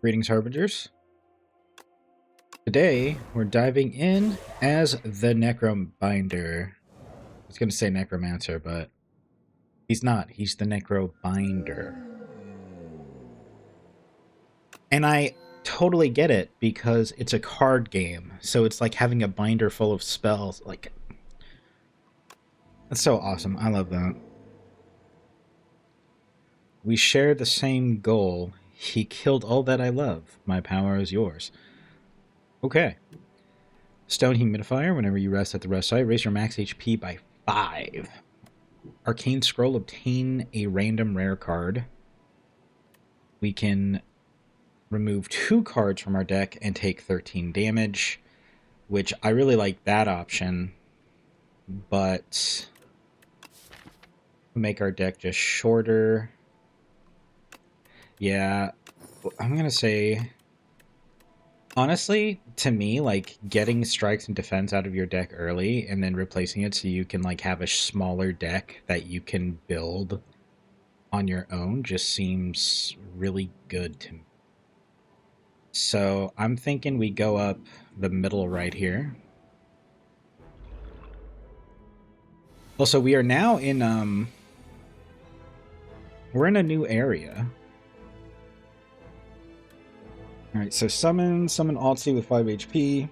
Greetings, Harbingers. Today, we're diving in as the Necrobinder. I was going to say Necromancer, but he's not. He's the Necrobinder. And I totally get it, because it's a card game, so it's like having a binder full of spells. Like, that's so awesome. I love that. We share the same goal. He killed all that I love. My power is yours. Okay. Stone Humidifier. Whenever you rest at the rest site, raise your max HP by 5. Arcane Scroll. Obtain a random rare card. We can remove 2 cards from our deck and take 13 damage, which I really like that option, but make our deck just shorter. Yeah, I'm going to say, honestly, to me, like, getting strikes and defense out of your deck early and then replacing it so you can, like, have a smaller deck that you can build on your own just seems really good to me. So I'm thinking we go up the middle right here. Also, we are now in, we're in a new area. Alright, so summon Altsi with 5 HP.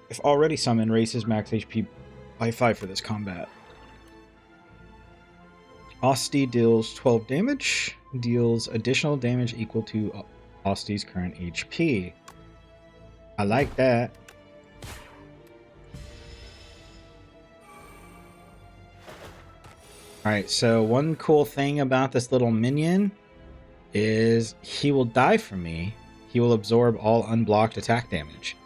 If already summoned, raises max HP by 5 for this combat. Osti deals 12 damage, deals additional damage equal to Osti's current HP. I like that. Alright, so one cool thing about this little minion is he will die from me. He will absorb all unblocked attack damage.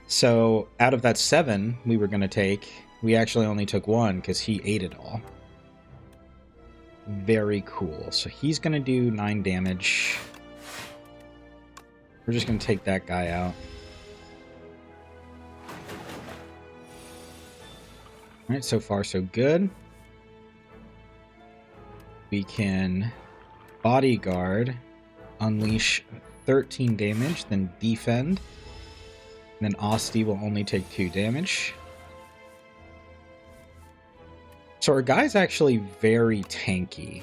So out of that 7 we were going to take, we actually only took 1 because he ate it all. Very cool. So he's going to do 9 damage. We're just going to take that guy out. Alright, so far so good. We can bodyguard, unleash 13 damage, then defend. And then Osti will only take 2 damage. So our guy's actually very tanky.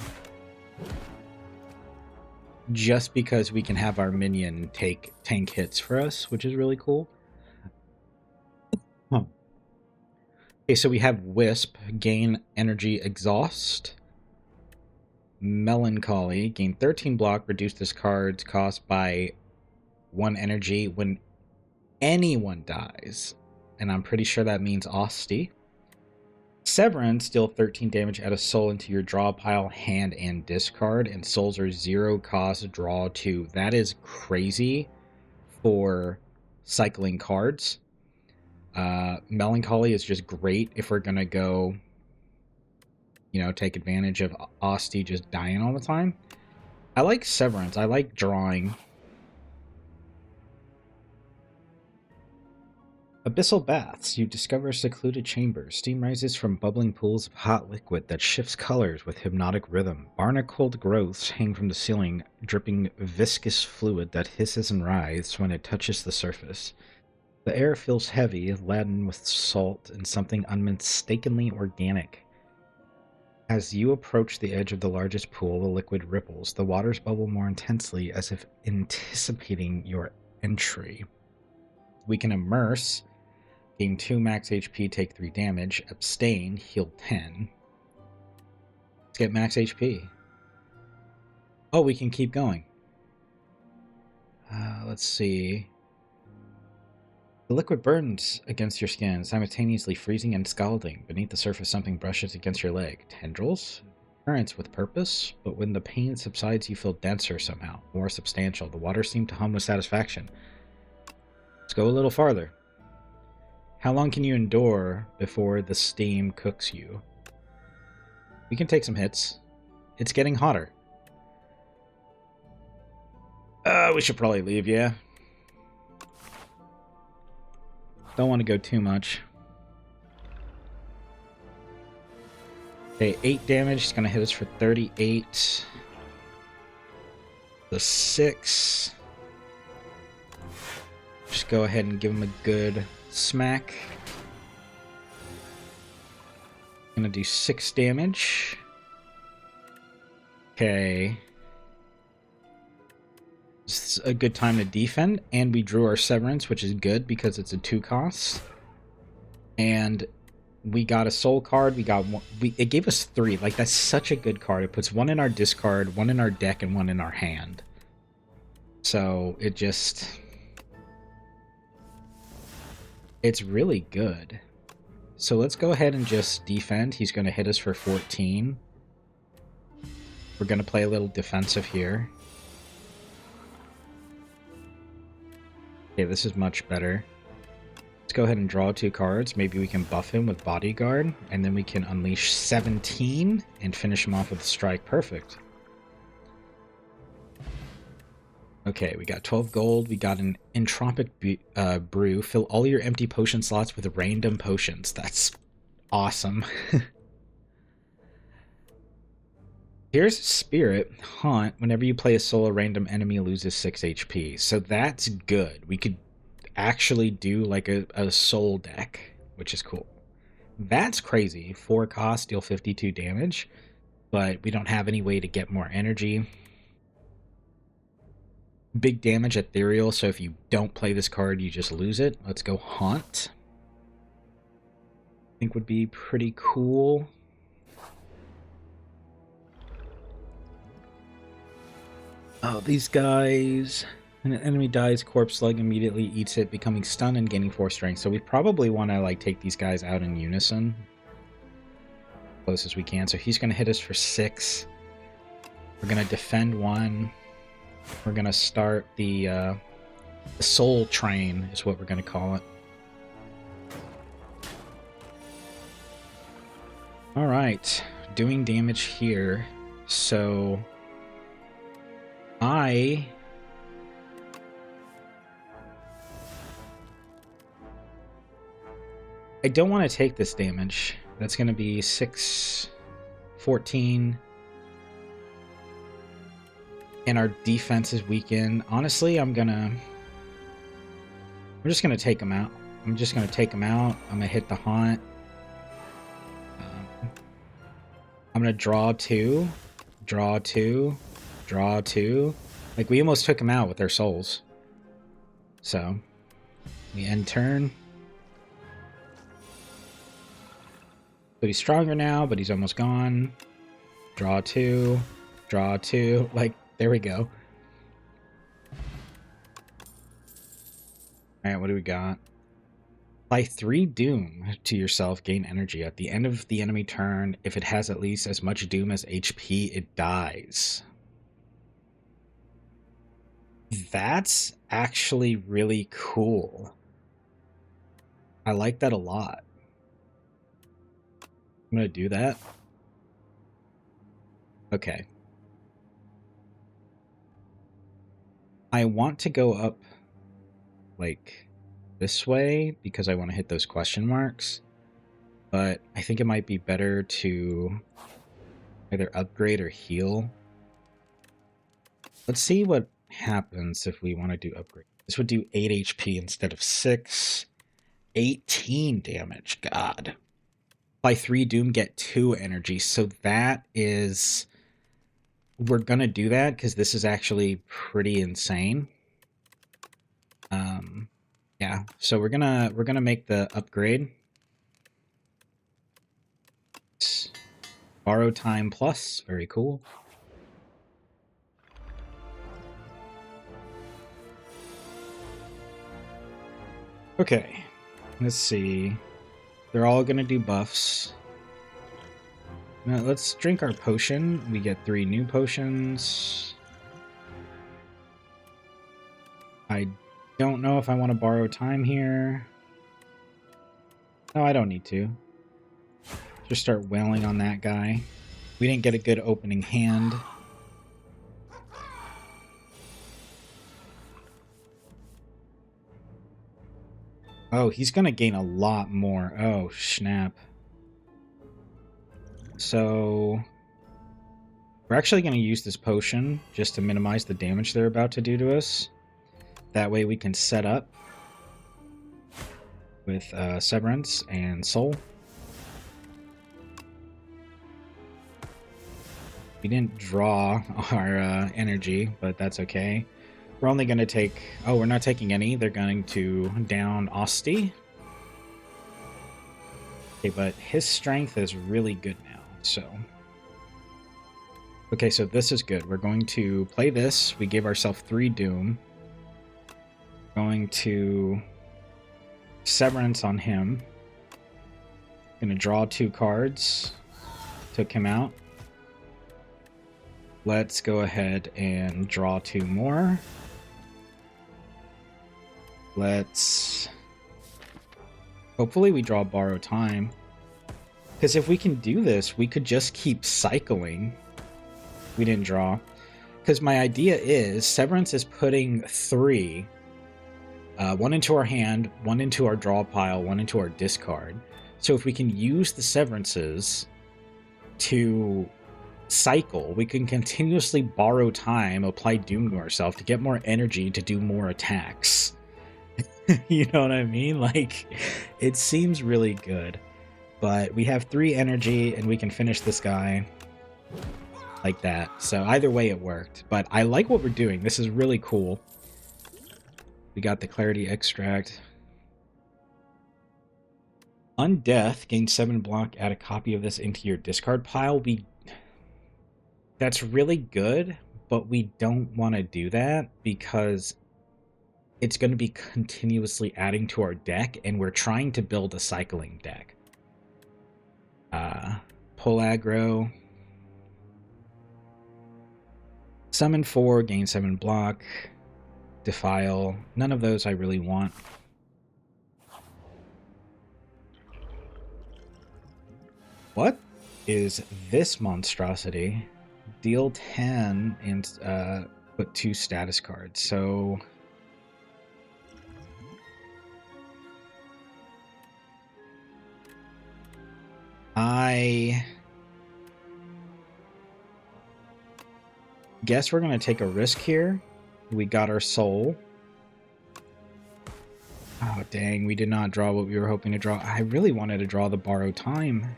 Just because we can have our minion take tank hits for us, which is really cool. Huh. Okay, so we have Wisp, gain energy exhaust. Melancholy, gain 13 block, reduce this card's cost by 1 energy when anyone dies. And I'm pretty sure that means Osti. Severance, deal 13 damage, add a soul into your draw pile, hand, and discard, and souls are 0 cost, draw 2. That is crazy for cycling cards. Melancholy is just great if we're gonna go, you know, take advantage of Osti just dying all the time. I like Severance. I like drawing. Abyssal Baths. You discover a secluded chamber. Steam rises from bubbling pools of hot liquid that shifts colors with hypnotic rhythm. Barnacled growths hang from the ceiling, dripping viscous fluid that hisses and writhes when it touches the surface. The air feels heavy, laden with salt and something unmistakably organic. As you approach the edge of the largest pool, the liquid ripples. The waters bubble more intensely, as if anticipating your entry. We can immerse. Gain 2 max HP, take 3 damage. Abstain, heal 10. Let's get max HP. Oh, we can keep going. Let's see. The liquid burns against your skin, simultaneously freezing and scalding. Beneath the surface, something brushes against your leg. Tendrils? Currents with purpose, but when the pain subsides, you feel denser somehow, more substantial. The water seemed to hum with satisfaction. Let's go a little farther. How long can you endure before the steam cooks you? We can take some hits. It's getting hotter. We should probably leave, yeah. Don't want to go too much. Okay, 8 damage. It's going to hit us for 38. The 6. go ahead and give him a good smack. Gonna do 6 damage. Okay. It's a good time to defend, and we drew our Severance, which is good because it's a 2 cost. And we got a soul card. We got one. It gave us 3. Like, that's such a good card. It puts 1 in our discard, 1 in our deck, and 1 in our hand. So it just... it's really good. So let's go ahead and just defend. He's going to hit us for 14. We're going to play a little defensive here. Okay, this is much better. Let's go ahead and draw 2 cards. Maybe we can buff him with Bodyguard, and then we can unleash 17 and finish him off with a strike. Perfect. Okay, we got 12 gold. We got an Entropic Brew. Fill all your empty potion slots with random potions. That's awesome. Here's Spirit. Haunt. Whenever you play a solo, random enemy loses 6 HP. So that's good. We could actually do like a soul deck, which is cool. That's crazy. 4 cost, deal 52 damage. But we don't have any way to get more energy. Big damage ethereal, so if you don't play this card, you just lose it. Let's go Haunt. I think would be pretty cool. Oh, these guys. When an enemy dies, Corpse Slug immediately eats it, becoming stunned and gaining 4 strength. So we probably want to like take these guys out in unison. Close as we can. So he's going to hit us for 6. We're going to defend 1. We're going to start the Soul Train, is what we're going to call it. Alright, doing damage here. So, I don't want to take this damage. That's going to be 6, 14... and our defense is weakened. Honestly, I'm just gonna take him out. I'm gonna hit the Haunt. I'm gonna draw 2, draw 2, draw 2. Like, we almost took him out with our souls. So, we end turn. So he's stronger now, but he's almost gone. Draw 2, draw 2. Like, there we go. Alright, what do we got? Apply 3 Doom to yourself, gain energy. At the end of the enemy turn, if it has at least as much Doom as HP, it dies. That's actually really cool. I like that a lot. I'm gonna do that. Okay. I want to go up, like, this way, because I want to hit those question marks. But I think it might be better to either upgrade or heal. Let's see what happens if we want to do upgrade. This would do 8 HP instead of 6. 18 damage, god. Apply 3 Doom, get 2 energy. So that is... we're gonna do that because this is actually pretty insane. Yeah, so we're gonna make the upgrade. Borrow time plus, very cool. Okay, let's see. They're all gonna do buffs. Now, let's drink our potion. We get 3 new potions. I don't know if I want to borrow time here. No, I don't need to. Just start wailing on that guy. We didn't get a good opening hand. Oh, he's going to gain a lot more. Oh, snap. So, we're actually going to use this potion just to minimize the damage they're about to do to us. That way we can set up with Severance and Soul. We didn't draw our energy, but that's okay. We're only going to take... Oh, we're not taking any. They're going to down Osti. Okay, but his strength is really good now, so... Okay, so this is good. We're going to play this. We gave ourselves 3 Doom. Going to Severance on him. Gonna draw 2 cards. Took him out. Let's go ahead and draw 2 more. Let's... Hopefully we draw Borrow Time. Because if we can do this, we could just keep cycling. We didn't draw. Because my idea is, Severance is putting 3. 1 into our hand, 1 into our draw pile, 1 into our discard. So if we can use the Severances to cycle, we can continuously borrow time, apply Doom to ourselves to get more energy to do more attacks. You know what I mean? Like, it seems really good. But we have 3 energy, and we can finish this guy like that. So either way it worked. But I like what we're doing. This is really cool. We got the Clarity Extract. Undeath, gain 7 block, add a copy of this into your discard pile. That's really good, but we don't want to do that because it's going to be continuously adding to our deck, and we're trying to build a cycling deck. Pull aggro. Summon 4, gain 7 block. Defile. None of those I really want. What is this monstrosity? Deal 10 and put 2 status cards. So I guess we're going to take a risk here. We got our soul. Oh, dang. We did not draw what we were hoping to draw. I really wanted to draw the Borrow Time.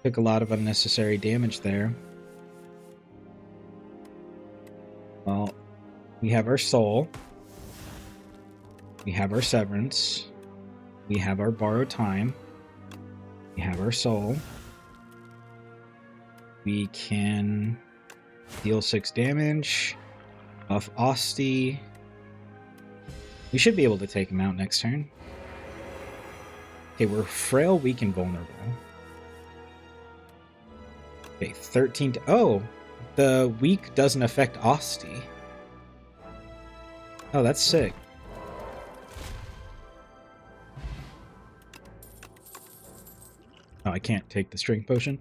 Took a lot of unnecessary damage there. Well, we have our soul. We have our Severance. We have our Borrow Time. We have our soul. We can deal 6 damage. Buff Osti. We should be able to take him out next turn. Okay, we're frail, weak, and vulnerable. Okay, 13 to... Oh! The weak doesn't affect Osti. Oh, that's sick. Oh, I can't take the strength potion.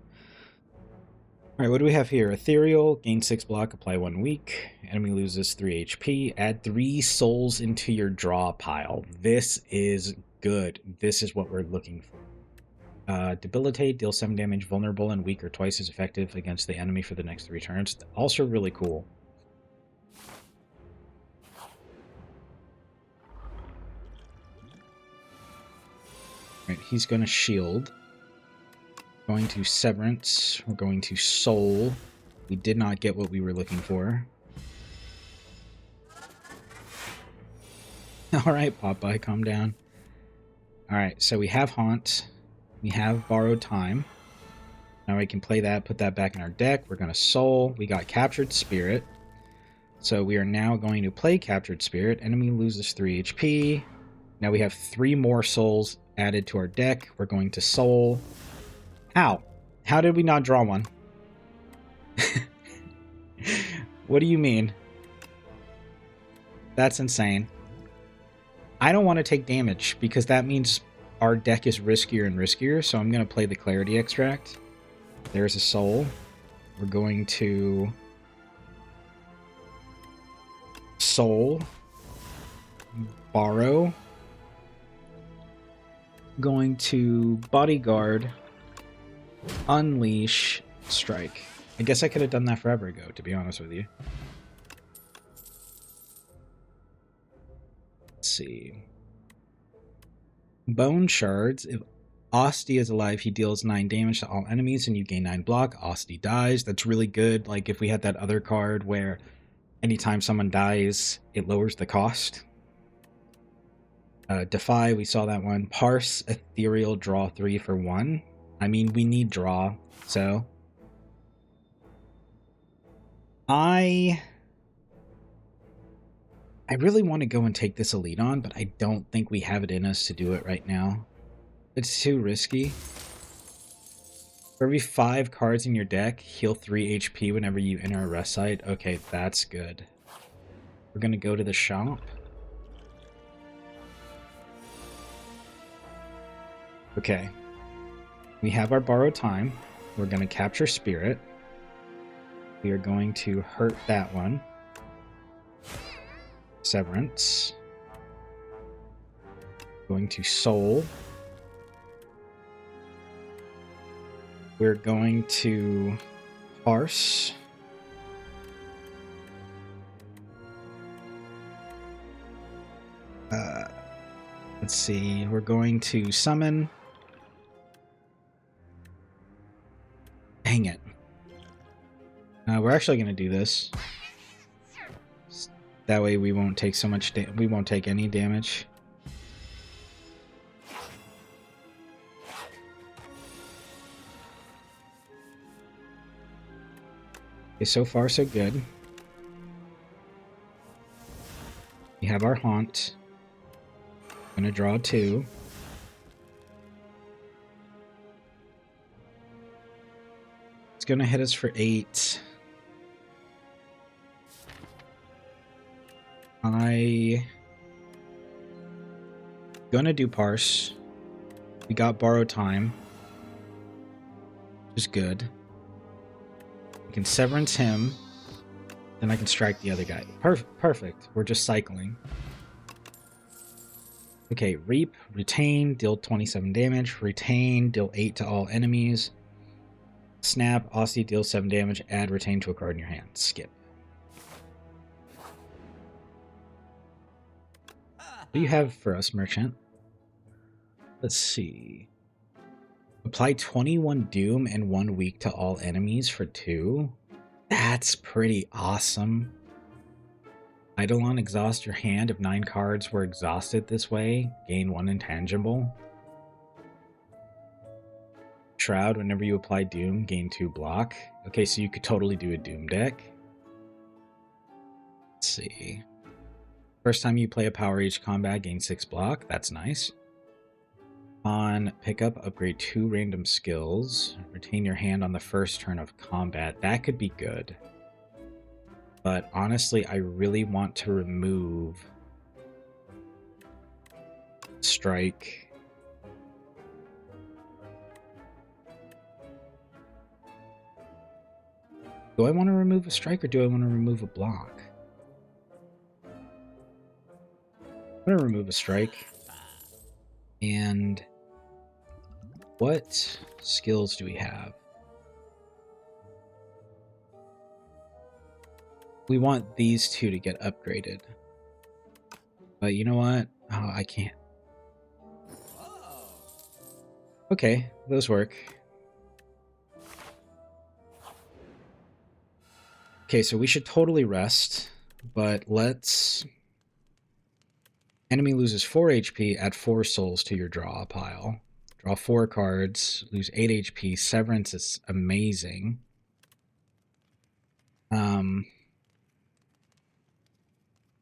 Alright, what do we have here? Ethereal, gain 6 block, apply 1 weak. Enemy loses 3 HP. Add 3 souls into your draw pile. This is good. This is what we're looking for. Debilitate, deal 7 damage, vulnerable and weak are twice as effective against the enemy for the next 3 turns. Also really cool. Alright, he's going to shield. Going to Severance. We're going to Soul. We did not get what we were looking for. Alright, Popeye, calm down. Alright, so we have Haunt. We have Borrowed Time. Now we can play that, put that back in our deck. We're going to Soul. We got Captured Spirit. So we are now going to play Captured Spirit. Enemy loses 3 HP. Now we have 3 more souls added to our deck. We're going to Soul. How? How did we not draw one? What do you mean? That's insane. I don't want to take damage because that means our deck is riskier and riskier, so I'm going to play the Clarity Extract. There's a soul. We're going to Soul. Borrow. Going to Bodyguard. Unleash. Strike. I guess I could have done that forever ago, to be honest with you. Let's see. Bone Shards. If Osti is alive, he deals 9 damage to all enemies and you gain 9 block. Osti dies. That's really good. Like if we had that other card where anytime someone dies, it lowers the cost. Defy, we saw that one. Parse, Ethereal, draw 3 for 1. I mean, we need draw, so. I really want to go and take this elite on, but I don't think we have it in us to do it right now. It's too risky. For every 5 cards in your deck, heal 3 HP whenever you enter a rest site. Okay, that's good. We're going to go to the shop. Okay. We have our borrowed time. We're going to capture Spirit. We are going to hurt that one. Severance. Going to Soul. We're going to Parse. Let's see. We're going to Summon. Dang it. We're actually going to do this. That way we won't take so much we won't take any damage. Okay, so far so good. We have our Haunt. I'm gonna draw 2. It's gonna hit us for 8. I gonna do Parse. We got Borrow Time, which is good. I can Severance him, then I can strike the other guy. Perfect. We're just cycling. Okay, Reap, Retain, deal 27 damage. Retain, deal 8 to all enemies. Snap, Osti, deal 7 damage. Add Retain to a card in your hand. Skip. What do you have for us, Merchant? Let's see. Apply 21 Doom and 1 weak to all enemies for 2. That's pretty awesome. Eidolon, exhaust your hand. If 9 cards were exhausted this way, gain 1 intangible. Shroud, whenever you apply Doom, gain 2 block. Okay, so you could totally do a Doom deck. Let's see. First time you play a power each combat, gain 6 block. That's nice. On pickup, upgrade 2 random skills. Retain your hand on the first turn of combat. That could be good. But honestly, I really want to remove Strike. Do I want to remove a Strike or do I want to remove a block? I'm going to remove a Strike. And what skills do we have? We want these 2 to get upgraded. But you know what? Oh, I can't. Okay, those work. Okay, so we should totally rest, but let's... Enemy loses 4 HP, add 4 souls to your draw pile. Draw 4 cards, lose 8 HP. Severance is amazing.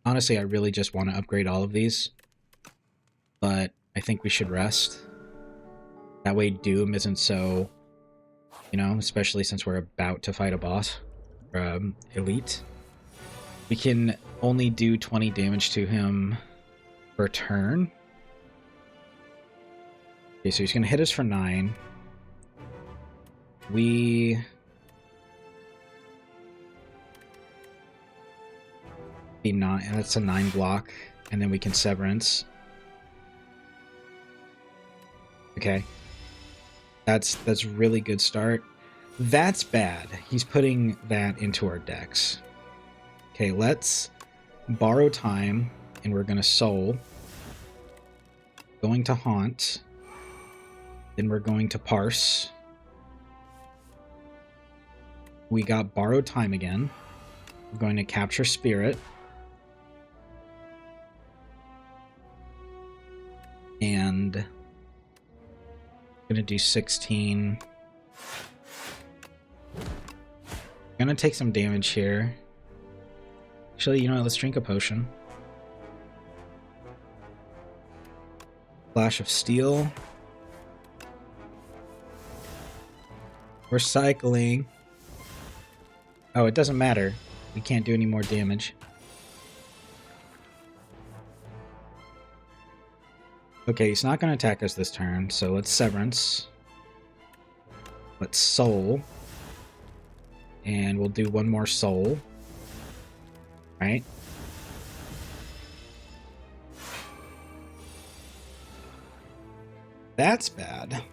Honestly, I really just want to upgrade all of these. But I think we should rest. That way Doom isn't so, you know, especially since we're about to fight a boss. Elite. We can only do 20 damage to him per turn. Okay, so he's going to hit us for 9. We... be 9, and that's a 9 block, and then we can Severance. Okay. That's really good start. That's bad. He's putting that into our decks. Okay, let's borrow time. and we're going to soul. Going to haunt. Then we're going to parse. We got borrowed time again. We're going to capture spirit. And I'm going to do 16. I'm going to take some damage here. Actually, you know what? Let's drink a potion. Flash of Steel. We're cycling. Oh, it doesn't matter. We can't do any more damage. Okay, he's not going to attack us this turn, so let's Severance. Let's Soul. And we'll do one more Soul. Right? That's bad.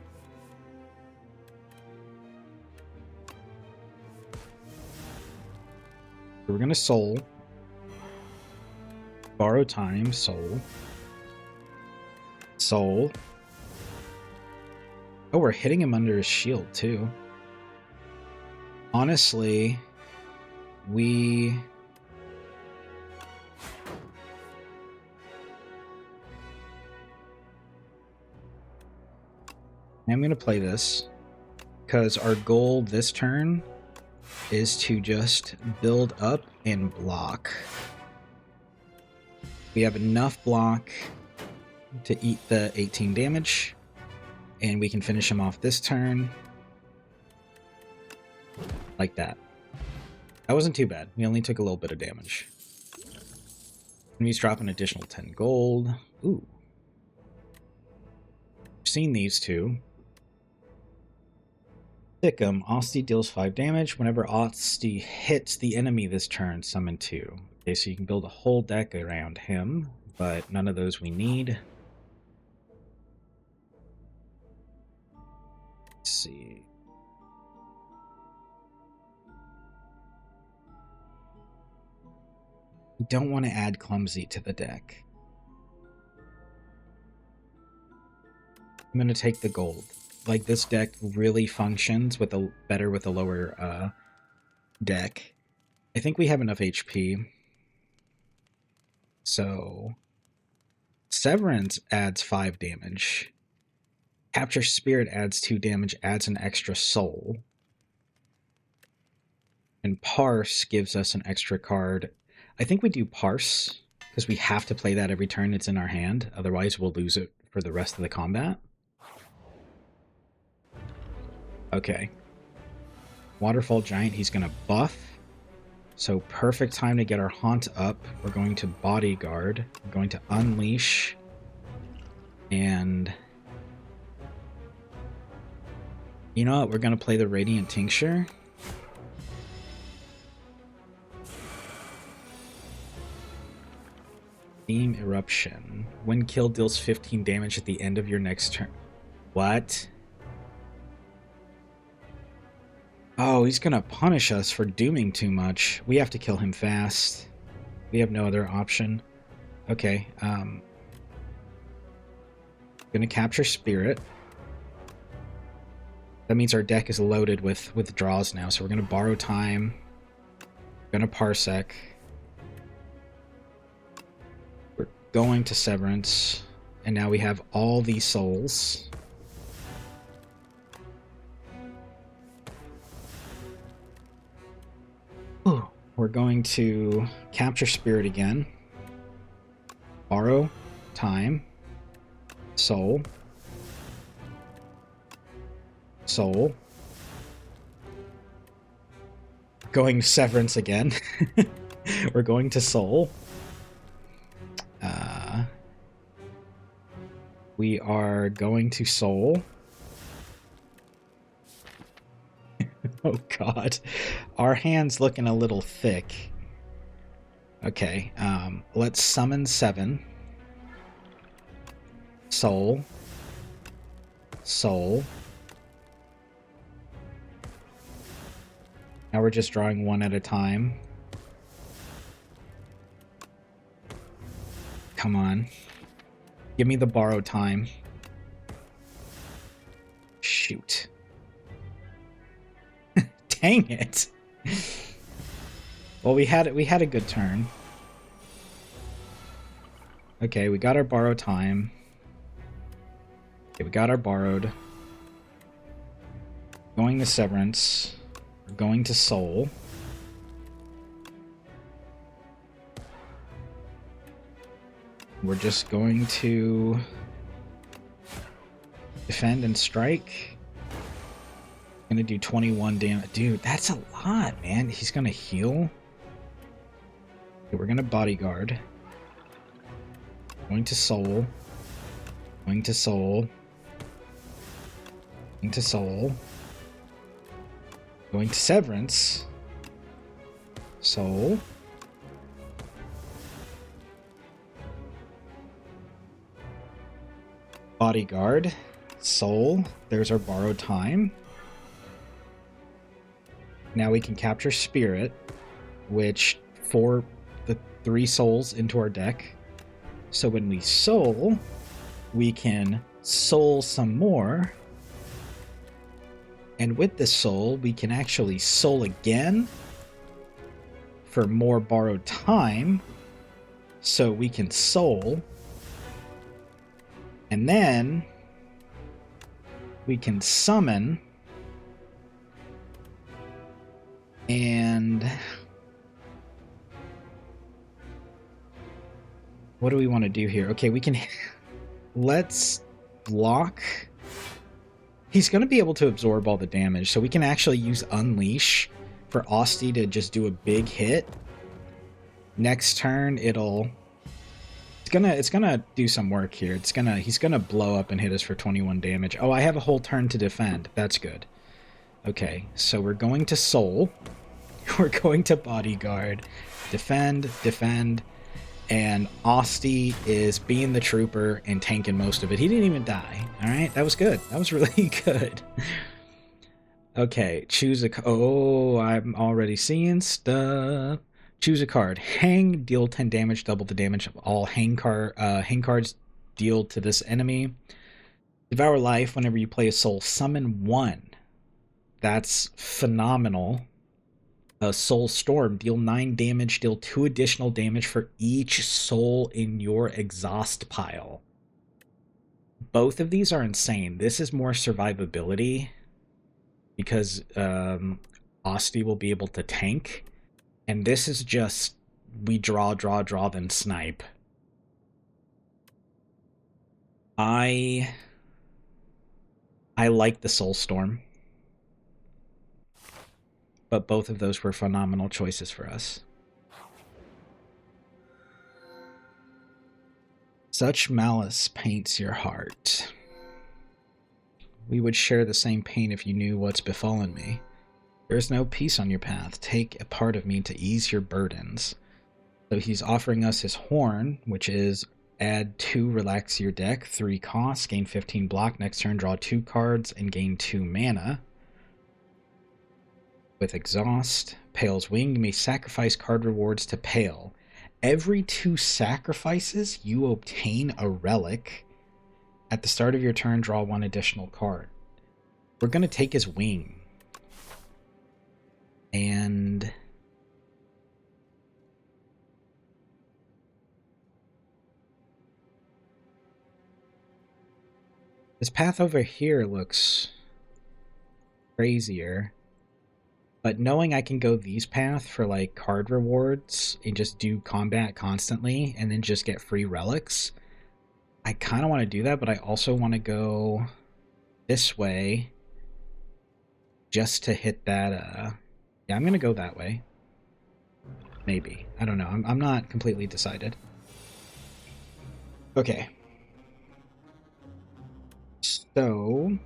We're going to Soul. Borrow time, Soul. Soul. Oh, we're hitting him under his shield, too. Honestly, I'm going to play this, because our goal this turn is to just build up and block. We have enough block to eat the 18 damage, and we can finish him off this turn. Like that. That wasn't too bad. We only took a little bit of damage. Enemies drop an additional 10 gold. Ooh. I've seen these two. Thickum. Osty deals 5 damage. Whenever Osty hits the enemy this turn, summon 2. Okay, so you can build a whole deck around him, but none of those we need. Let's see. We don't want to add Clumsy to the deck. I'm going to take the gold. Like, this deck really functions with better with a lower deck. I think we have enough HP. So, Severance adds 5 damage. Capture Spirit adds 2 damage, adds an extra soul. And Parse gives us an extra card. I think we do Parse, because we have to play that every turn it's in our hand. Otherwise, we'll lose it for the rest of the combat. Okay. Waterfall Giant, he's going to buff. So perfect time to get our Haunt up. We're going to Bodyguard. We're going to Unleash. And... you know what? We're going to play the Radiant Tincture. Beam Eruption. When killed, deals 15 damage at the end of your next turn. What? Oh, he's gonna punish us for dooming too much. We have to kill him fast. We have no other option. Okay, gonna capture Spirit. That means our deck is loaded with withdraws now, so we're gonna borrow time. Gonna Parsec. We're going to Severance. And now we have all these souls. Ooh, we're going to capture Spirit again. Borrow time. Soul. Soul. Going Severance again. We're going to Soul. We are going to Soul. Oh god. Our hand's looking a little thick. Okay, let's summon 7. Soul. Soul. Now we're just drawing one at a time. Come on. Give me the borrow time. Shoot. Dang it. Well, we had a good turn. Okay, we got our borrow time. Okay, we got our borrowed. Going to Severance. We're going to Soul. We're just going to defend and strike. Gonna do 21 damage. Dude, that's a lot, man. He's gonna heal. Okay, we're gonna bodyguard. Going to Soul. Going to Soul. Going to Soul. Going to Severance. Soul. Bodyguard. Soul. There's our borrowed time. Now we can capture Spirit, which for the 3 souls into our deck. So when we soul, we can soul some more. And with the soul, we can actually soul again for more borrowed time. So we can soul. And then we can summon. And what do we want to do here? Okay, we can... Let's block. He's going to be able to absorb all the damage, so we can actually use Unleash for Asti to just do a big hit. Next turn, it's gonna do some work here. He's gonna blow up and hit us for 21 damage. Oh, I have a whole turn to defend. That's good. Okay, so we're going to Soul. We're going to Bodyguard. Defend, and Asti is being the trooper and tanking most of it. He didn't even die. Alright, that was good. That was really good. Okay, choose a... Oh, I'm already seeing stuff. Choose a card. Hang, deal 10 damage, double the damage of all hang cards deal to this enemy. Devour life whenever you play a soul. Summon 1. That's phenomenal. A Soul Storm. Deal 9 damage. Deal 2 additional damage for each soul in your exhaust pile. Both of these are insane. This is more survivability because Asti will be able to tank. And this is just, we draw, then snipe. I like the Soul Storm. But both of those were phenomenal choices for us. Such malice paints your heart. We would share the same pain if you knew what's befallen me. There is no peace on your path. Take a part of me to ease your burdens. So he's offering us his horn, which is add 2, relax your deck, 3 costs, gain 15 block. Next turn, draw 2 cards and gain 2 mana. With exhaust, Pale's Wing, you may sacrifice card rewards to Pale. Every 2 sacrifices, you obtain a relic. At the start of your turn, draw 1 additional card. We're going to take his Wing. And this path over here looks crazier. But knowing I can go these paths for like card rewards and just do combat constantly and then just get free relics, I kind of want to do that, but I also want to go this way just to hit that. Yeah, I'm going to go that way. Maybe. I don't know. I'm not completely decided. Okay. So...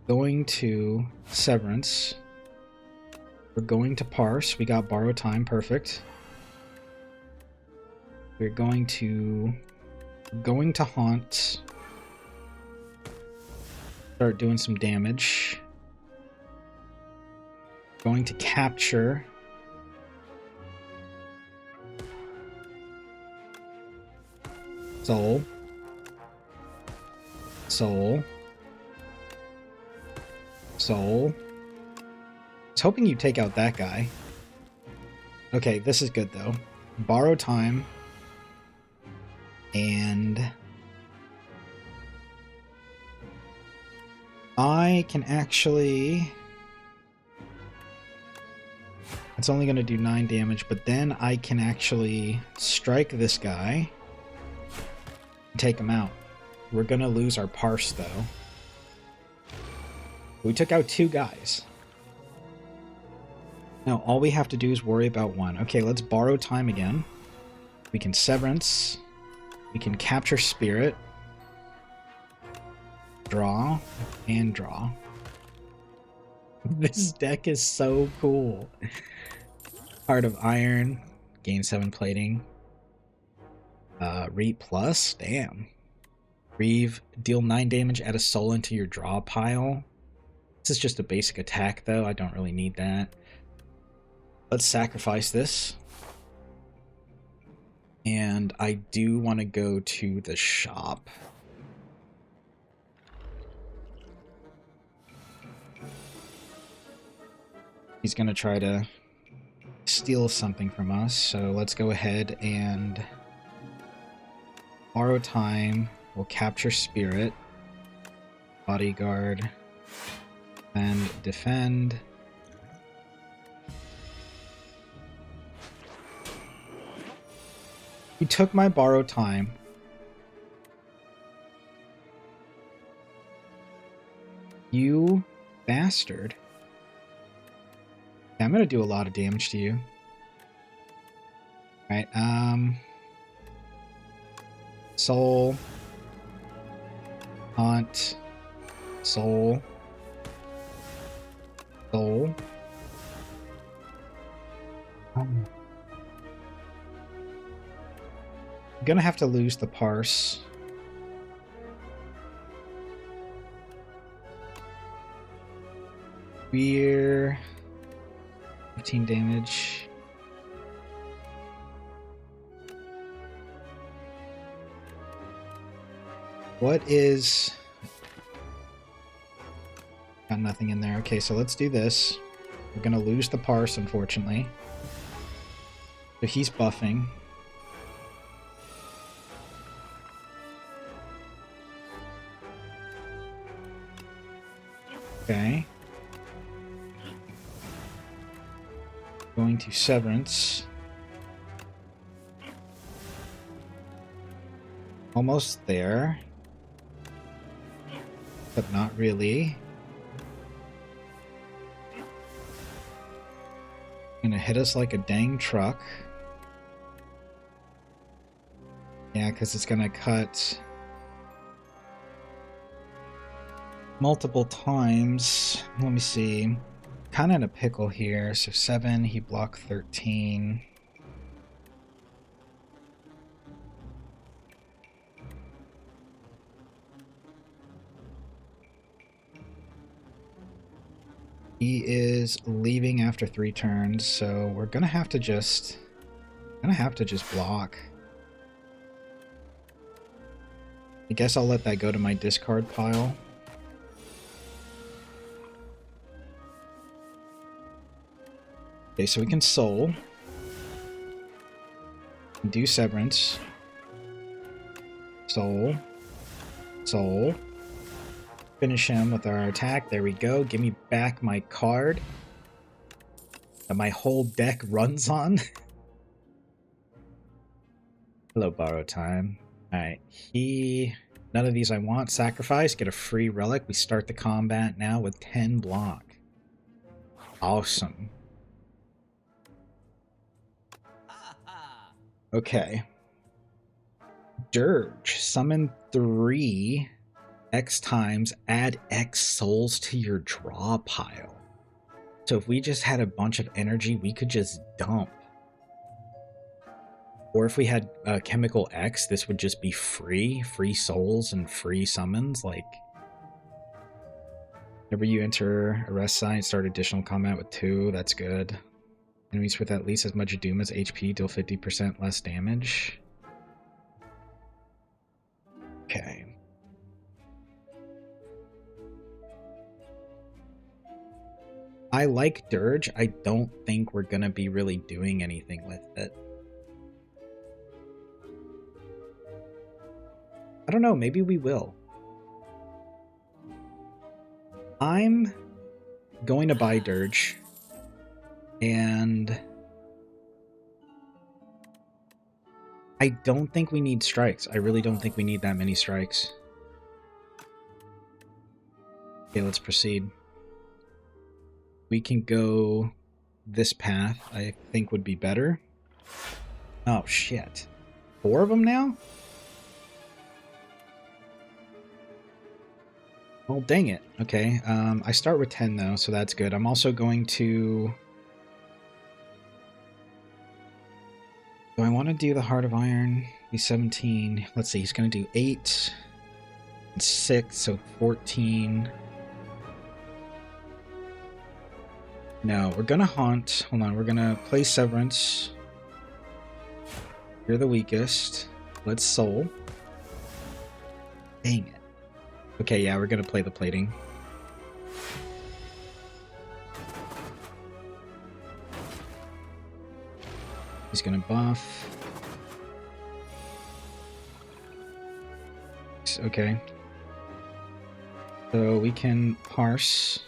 going to Severance. We're going to Parse. We got Borrow Time. Perfect. We're going to Haunt. Start doing some damage. Going to capture. Soul. Soul. Soul. I was hoping you'd take out that guy. Okay, this is good though. Borrow time. And I can actually... It's only going to do 9 damage, but then I can actually strike this guy and take him out. We're going to lose our parse, though. We took out 2 guys. Now, all we have to do is worry about 1. Okay, let's borrow time again. We can Severance. We can capture Spirit. Draw. And draw. This deck is so cool. Heart of Iron. Gain 7 plating. Reap plus. Damn. Reeve. Deal 9 damage. Add a soul into your draw pile. This is just a basic attack, though. I don't really need that. Let's sacrifice this. And I do want to go to the shop. He's going to try to steal something from us, so let's go ahead and borrow time. We'll capture Spirit, Bodyguard, and defend. He took my borrow time. You bastard. I'm gonna do a lot of damage to you. Alright, Soul. Haunt. Soul. Soul. I'm gonna have to lose the parse. We're 15 damage. What is... Got nothing in there. Okay, so let's do this. We're gonna lose the parse, unfortunately. So he's buffing. Okay. Going to Severance. Almost there. But not really. Gonna hit us like a dang truck. Yeah, because it's gonna cut multiple times. Let me see. Kind of in a pickle here. So 7, he blocked 13. He is leaving after 3 turns, so we're gonna have to just block. I guess I'll let that go to my discard pile. Okay, so we can soul. Do Severance. Soul. Soul. Finish him with our attack. There we go. Give me back my card that my whole deck runs on. Hello, borrow time. Alright, none of these I want. Sacrifice, get a free relic. We start the combat now with 10 block. Awesome. Okay. Dirge. Summon 3 X times. Add X souls to your draw pile. So if we just had a bunch of energy, we could just dump. Or if we had Chemical X, this would just be free souls and free summons. Like, Whenever you enter a rest site, start additional combat with 2. That's good. Enemies with at least as much doom as HP deal 50% less damage. Okay. I like Dirge. I don't think we're gonna be really doing anything with it. I don't know, maybe we will. I'm going to buy Dirge. And I don't think we need strikes. I really don't think we need that many strikes. Okay, let's proceed. We can go this path, I think would be better. Oh, shit. 4 of them now? Oh, dang it. Okay, I start with 10, though, so that's good. I'm also going to... Do I want to do the Heart of Iron? He's 17. Let's see, he's going to do 8 and 6, so 14. No, we're going to Haunt. Hold on, we're going to play Severance. You're the weakest. Let's Soul. Dang it. Okay, yeah, we're going to play the Plating. He's going to buff. Okay. So we can parse.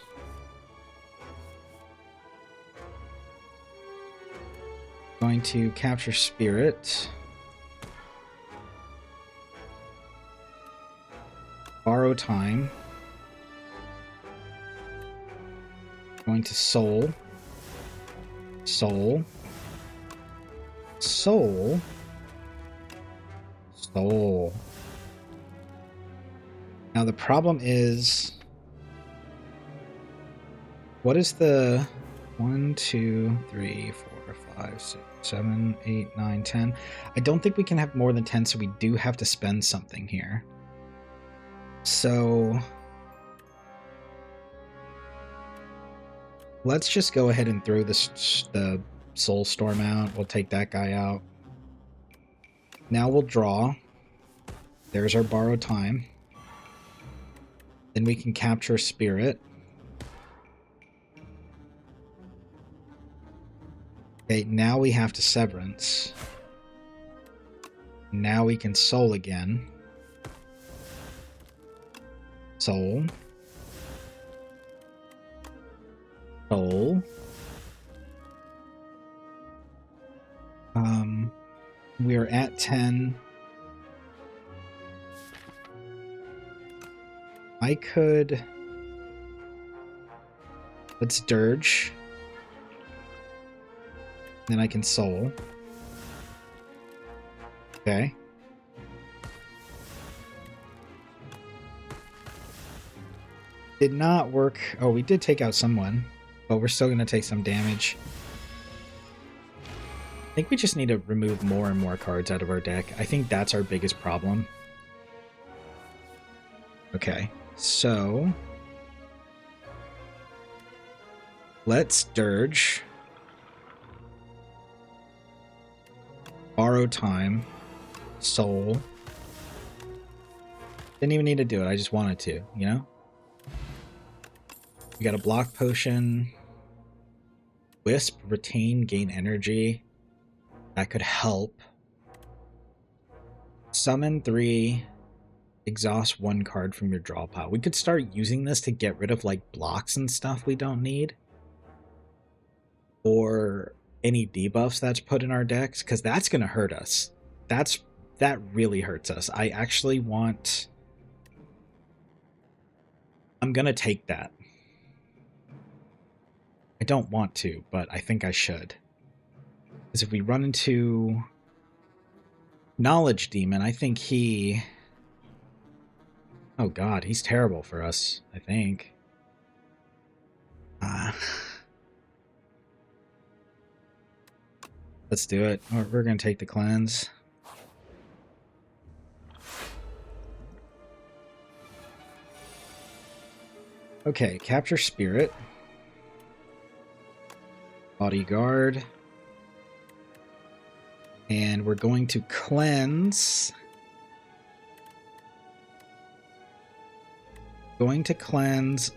Going to capture Spirit. Borrow Time. Going to Soul. Soul. Soul. Soul. Now the problem is, what is the 1, 2, 3, 4, 5, 6, 7, 8, 9, 10? I don't think we can have more than 10, so we do have to spend something here. So let's just go ahead and throw this, the Soul Storm out. We'll take that guy out. Now we'll draw. There's our Borrow Time. Then we can capture Spirit. Okay, now we have to Severance. Now we can Soul again. Soul. Soul. We're at 10. I could... Let's Dirge. Then I can Soul. Okay. Did not work. Oh, we did take out someone, but we're still going to take some damage. I think we just need to remove more and more cards out of our deck. I think that's our biggest problem. Okay, so let's Dirge. Borrow Time. Soul. Didn't even need to do it. I just wanted to, you know? We got a Block Potion. Wisp, Retain, Gain Energy. That could help. Summon 3. Exhaust 1 card from your draw pile. We could start using this to get rid of like blocks and stuff we don't need. Or any debuffs that's put in our decks, because that's going to hurt us. That really hurts us. I actually want... I'm going to take that. I don't want to, but I think I should. Because if we run into Knowledge Demon, I think he... Oh god, he's terrible for us, I think. Let's do it. We're going to take the cleanse. Okay, capture spirit. Bodyguard. And we're going to cleanse. Going to cleanse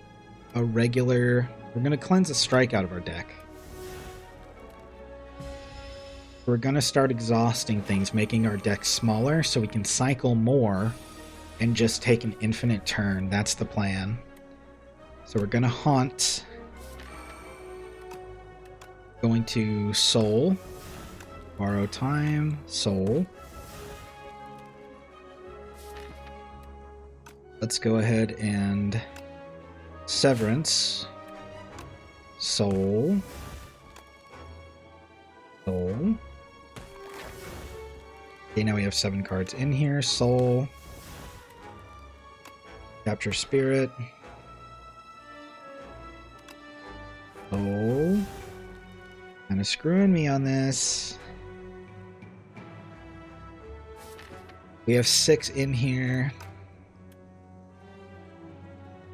a regular... We're going to cleanse a strike out of our deck. We're going to start exhausting things, making our deck smaller so we can cycle more and just take an infinite turn. That's the plan. So we're going to haunt. Going to soul. Borrow time. Soul. Let's go ahead and severance. Soul. Soul. Okay, now we have 7 cards in here. Soul. Capture spirit. Soul. Kind of screwing me on this. We have 6 in here.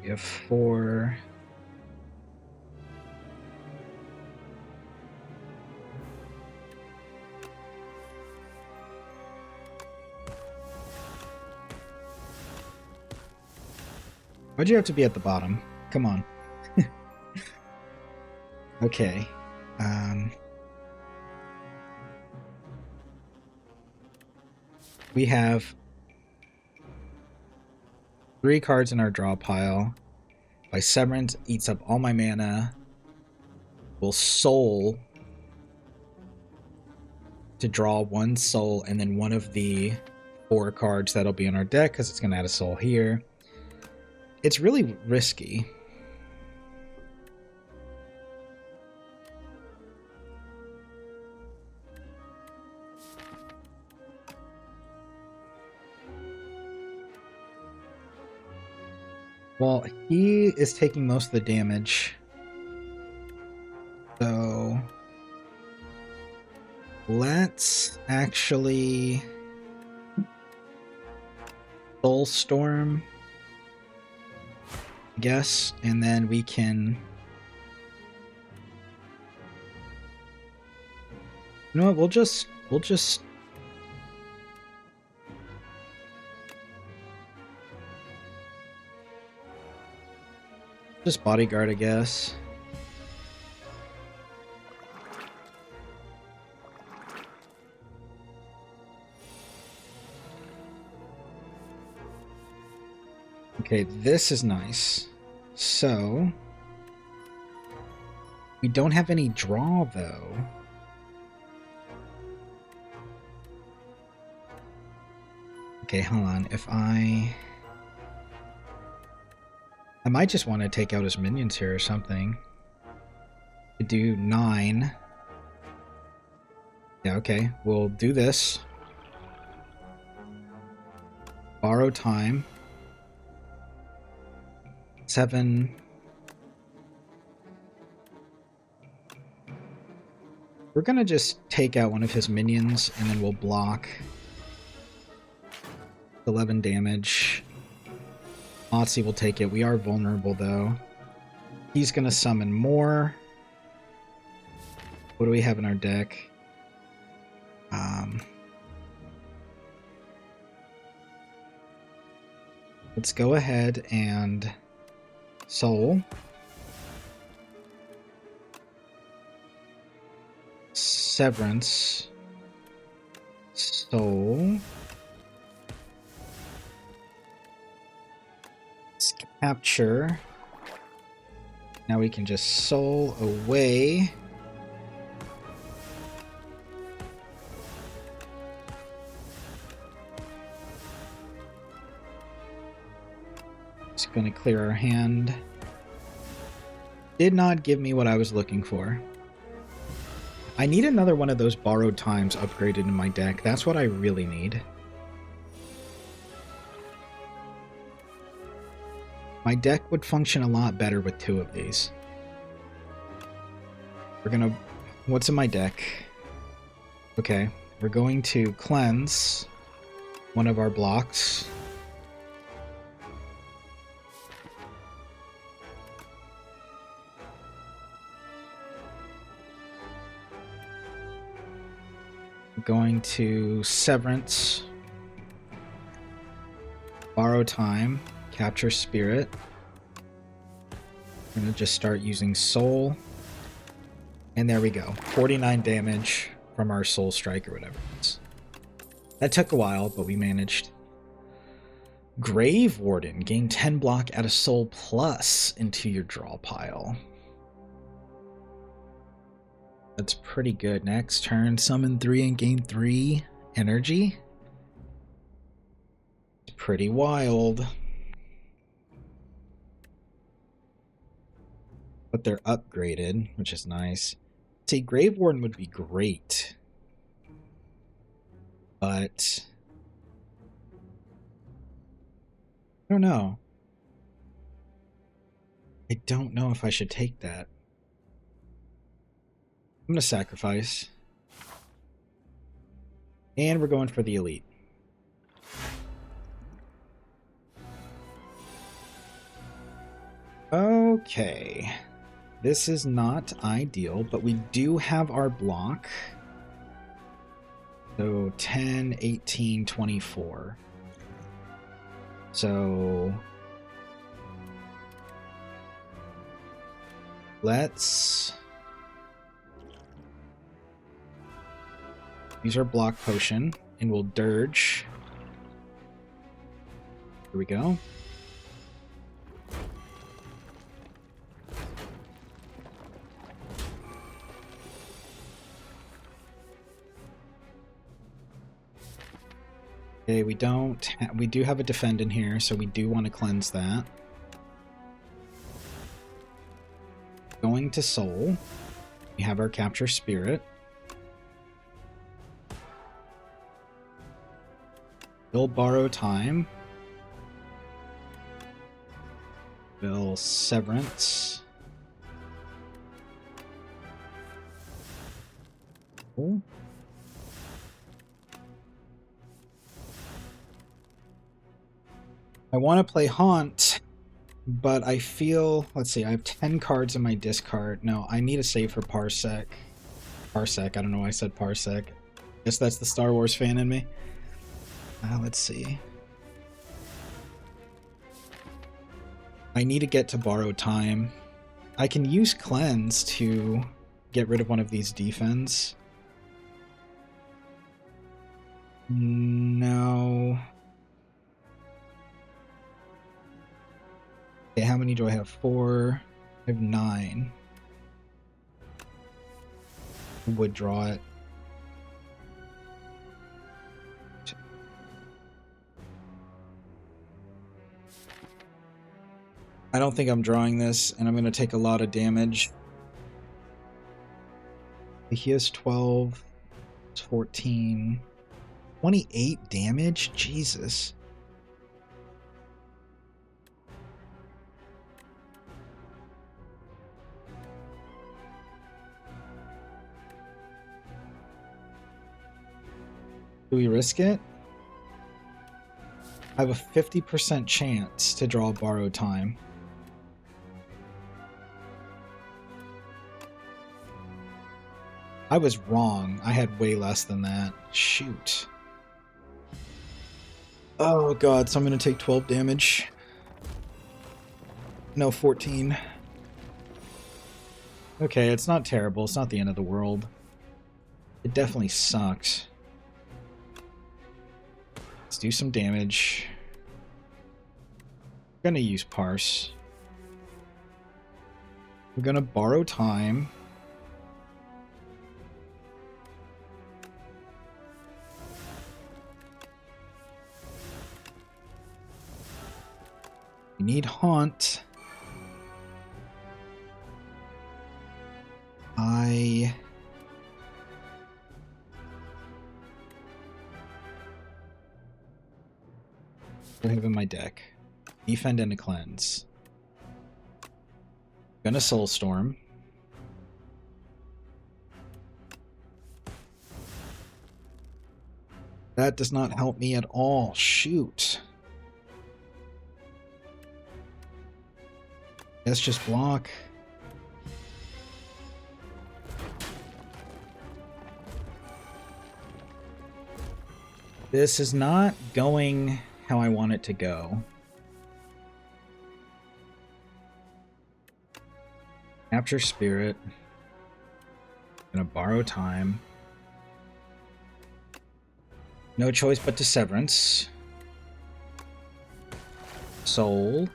We have 4. Why'd you have to be at the bottom? Come on. Okay. We have 3 cards in our draw pile. My Severance eats up all my mana. We'll soul to draw 1 soul and then one of the 4 cards that'll be in our deck because it's going to add a soul here. It's really risky. Well, he is taking most of the damage. So let's actually Soulstorm, I guess, and then we can... You know what, we'll just bodyguard, I guess. Okay, this is nice. So, we don't have any draw, though. Okay, hold on. If I might just want to take out his minions here or something. Do 9. Yeah, okay. We'll do this. Borrow time. 7. We're gonna just take out one of his minions and then we'll block. 11 damage. Otzi will take it. We are vulnerable though. He's gonna summon more. What do we have in our deck? Let's go ahead and soul. Severance. Soul. Capture. Now we can just soul away. Just gonna clear our hand. Did not give me what I was looking for. I need another one of those borrowed times upgraded in my deck. That's what I really need. My deck would function a lot better with 2 of these. We're gonna... What's in my deck? Okay, we're going to cleanse one of our blocks. going to Severance, Borrow Time, Capture Spirit. I'm going to just start using Soul. And there we go. 49 damage from our Soul Strike or whatever it is. That took a while, but we managed. Grave Warden. Gain 10 block, add a Soul Plus into your draw pile. That's pretty good. Next turn, summon 3 and gain 3 energy. It's pretty wild. But they're upgraded, which is nice. See, Grave Warden would be great. But I don't know. I don't know if I should take that. I'm going to sacrifice. And we're going for the elite. Okay. This is not ideal, but we do have our block. So 10, 18, 24. So let's use our block potion and we'll dirge. Here we go. Okay, we do have a defend in here, so we do want to cleanse that. Going to Soul. We have our Capture Spirit. We'll Borrow Time. We'll Severance. Cool. I want to play Haunt, but I feel... Let's see, I have 10 cards in my discard. No, I need a save for Parsec. Parsec, I don't know why I said Parsec. Guess that's the Star Wars fan in me. Let's see. I need to get to Borrow Time. I can use Cleanse to get rid of one of these defense. No... Okay, how many do I have? 4. I have 9. I would draw it. I don't think I'm drawing this, and I'm going to take a lot of damage. He has 12. It's 14. 28 damage? Jesus. Do we risk it? I have a 50% chance to draw Borrow Time. I was wrong. I had way less than that. Shoot. Oh god, so I'm going to take 12 damage. No, 14. Okay, it's not terrible. It's not the end of the world. It definitely sucks. Let's do some damage. I'm gonna use Parse. We're gonna Borrow Time. We need Haunt. What do I have in my deck? Defend and a Cleanse. Gonna Soulstorm. That does not help me at all. Shoot. Let's just block. This is not going how I want it to go. Capture spirit. Gonna borrow time. No choice but to severance. Soul.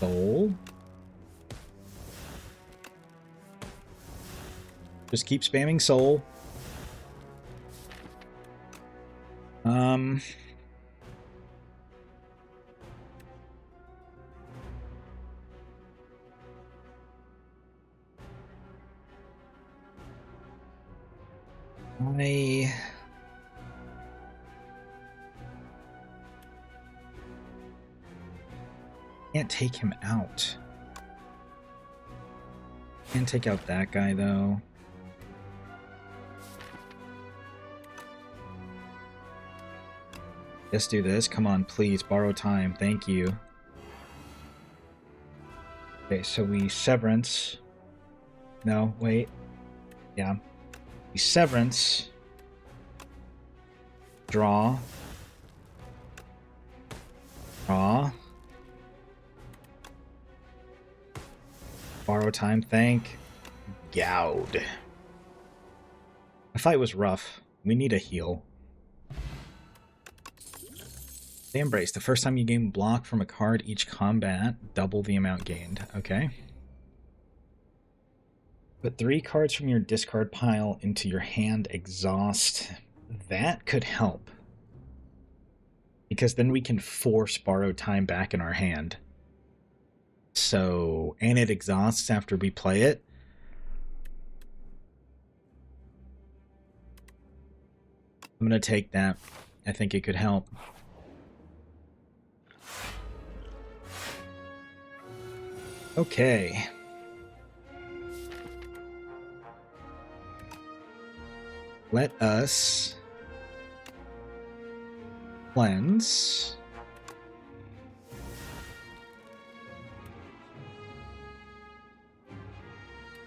Soul. Just keep spamming soul. I can't take him out. Can't take out that guy, though. Let's do this. Come on, please. Borrow time. Thank you. Okay, so we severance. No, wait. Yeah. We severance. Draw. Draw. Borrow time. Thank God. The fight was rough. We need a heal. They embrace. The first time you gain block from a card each combat, double the amount gained. Okay. Put 3 cards from your discard pile into your hand. Exhaust. That could help. Because then we can force borrow time back in our hand. So, and it exhausts after we play it. I'm going to take that. I think it could help. Okay. Let us cleanse.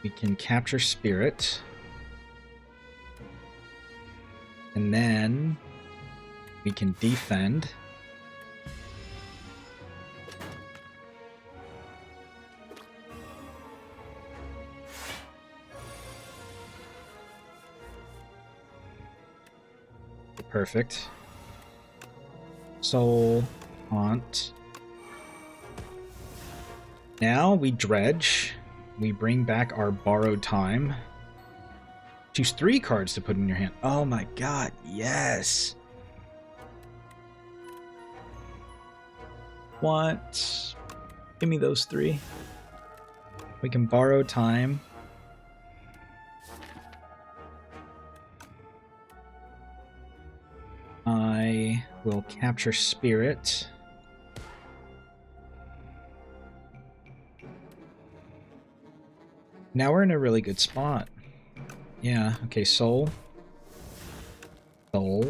We can capture spirit. And then we can defend. Perfect. Soul, haunt. Now we dredge. We bring back our borrowed time. Choose 3 cards to put in your hand. Oh my god, yes! What? Give me those 3. We can borrow time. I will capture spirit. Now we're in a really good spot. Yeah, okay, soul. Soul.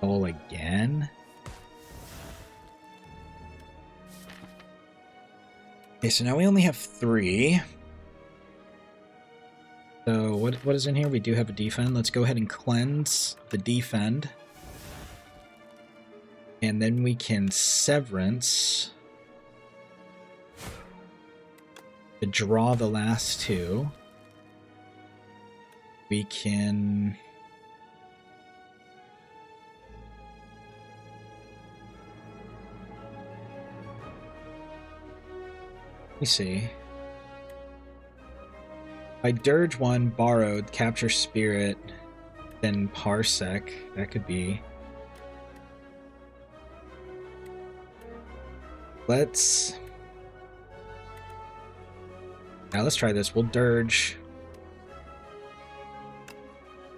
Soul again. Okay, so now we only have 3. So what is in here? We do have a defend. Let's go ahead and cleanse the defend. And then we can severance to draw the last 2. We can... Let me see. I dirge 1, borrowed, capture spirit, then parsec. That could be. Let's try this. We'll dirge.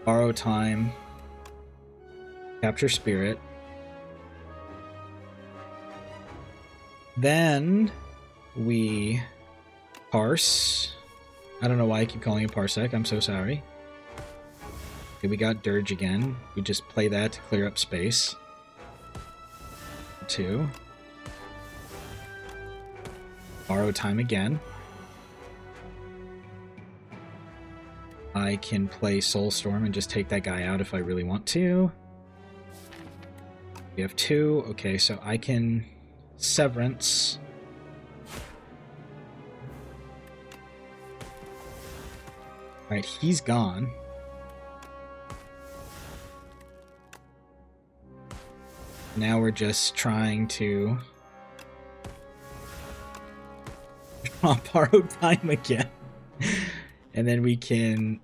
Borrow time. Capture spirit. Then we parse. I don't know why I keep calling it parsec. I'm so sorry. Okay, we got dirge again. We just play that to clear up space. 2. Borrow time again. I can play Soulstorm and just take that guy out if I really want to. We have 2. Okay, so I can Severance. Alright, he's gone. Now we're just trying to draw Borrowed Time again. And then we can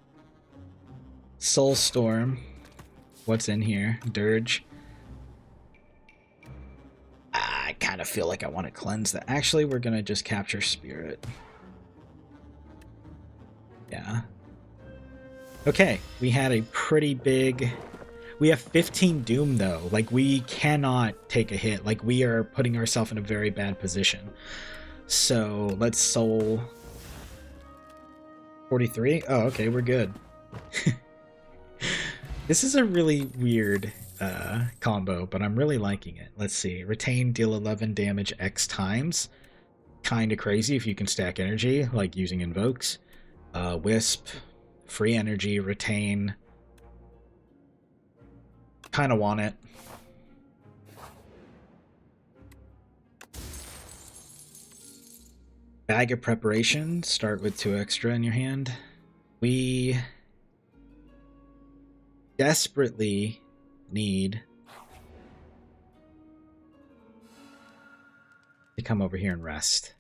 Soulstorm. What's in here? Dirge. I kind of feel like I want to cleanse that. Actually, we're going to just capture Spirit. Yeah. Okay, we had a pretty big... We have 15 Doom, though. Like, we cannot take a hit. Like, we are putting ourselves in a very bad position. So, let's Soul... 43? Oh, okay, we're good. This is a really weird combo, but I'm really liking it. Let's see. Retain, deal 11 damage X times. Kind of crazy if you can stack energy, like using Invokes. Wisp, free energy, retain. Kind of want it. Bag of Preparation. Start with 2 extra in your hand. We desperately need to come over here and rest.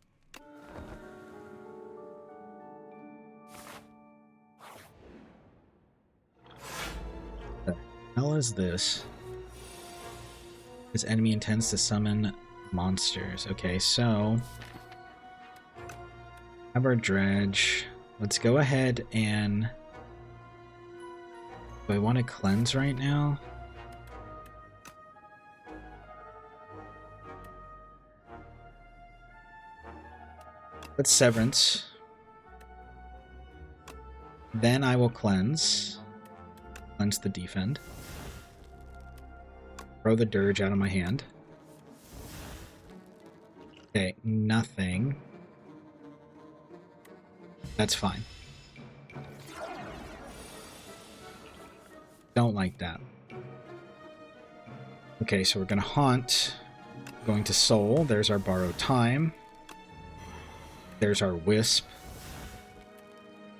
What the hell is this? This enemy intends to summon monsters. Okay, so have our dredge. Let's go ahead and... Do I want to cleanse right now? Let's Severance. Then I will cleanse. Cleanse the defend. Throw the dirge out of my hand. Okay, nothing. That's fine. Don't like that. Okay, so we're going to Haunt. Going to Soul. There's our Borrowed Time. There's our Wisp.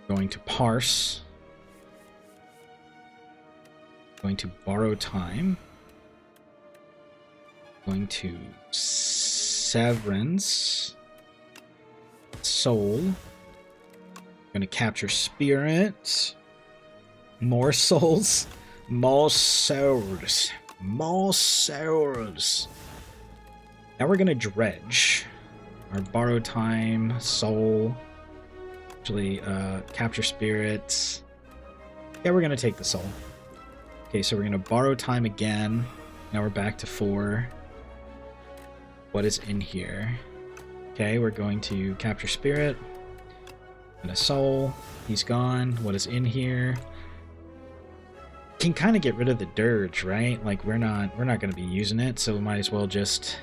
Going to Parse. Going to Borrow Time. Going to Severance. Soul. Going to capture Spirit. More souls. More souls. More souls. Now we're going to Dredge. Our Borrow Time, Soul. Actually, capture Spirits. Yeah, we're going to take the Soul. Okay, so we're going to Borrow Time again. Now we're back to 4. What is in here? Okay, we're going to capture Spirit. And a Soul. He's gone. What is in here? Can kind of get rid of the dirge, right? Like we're not going to be using it, so we might as well just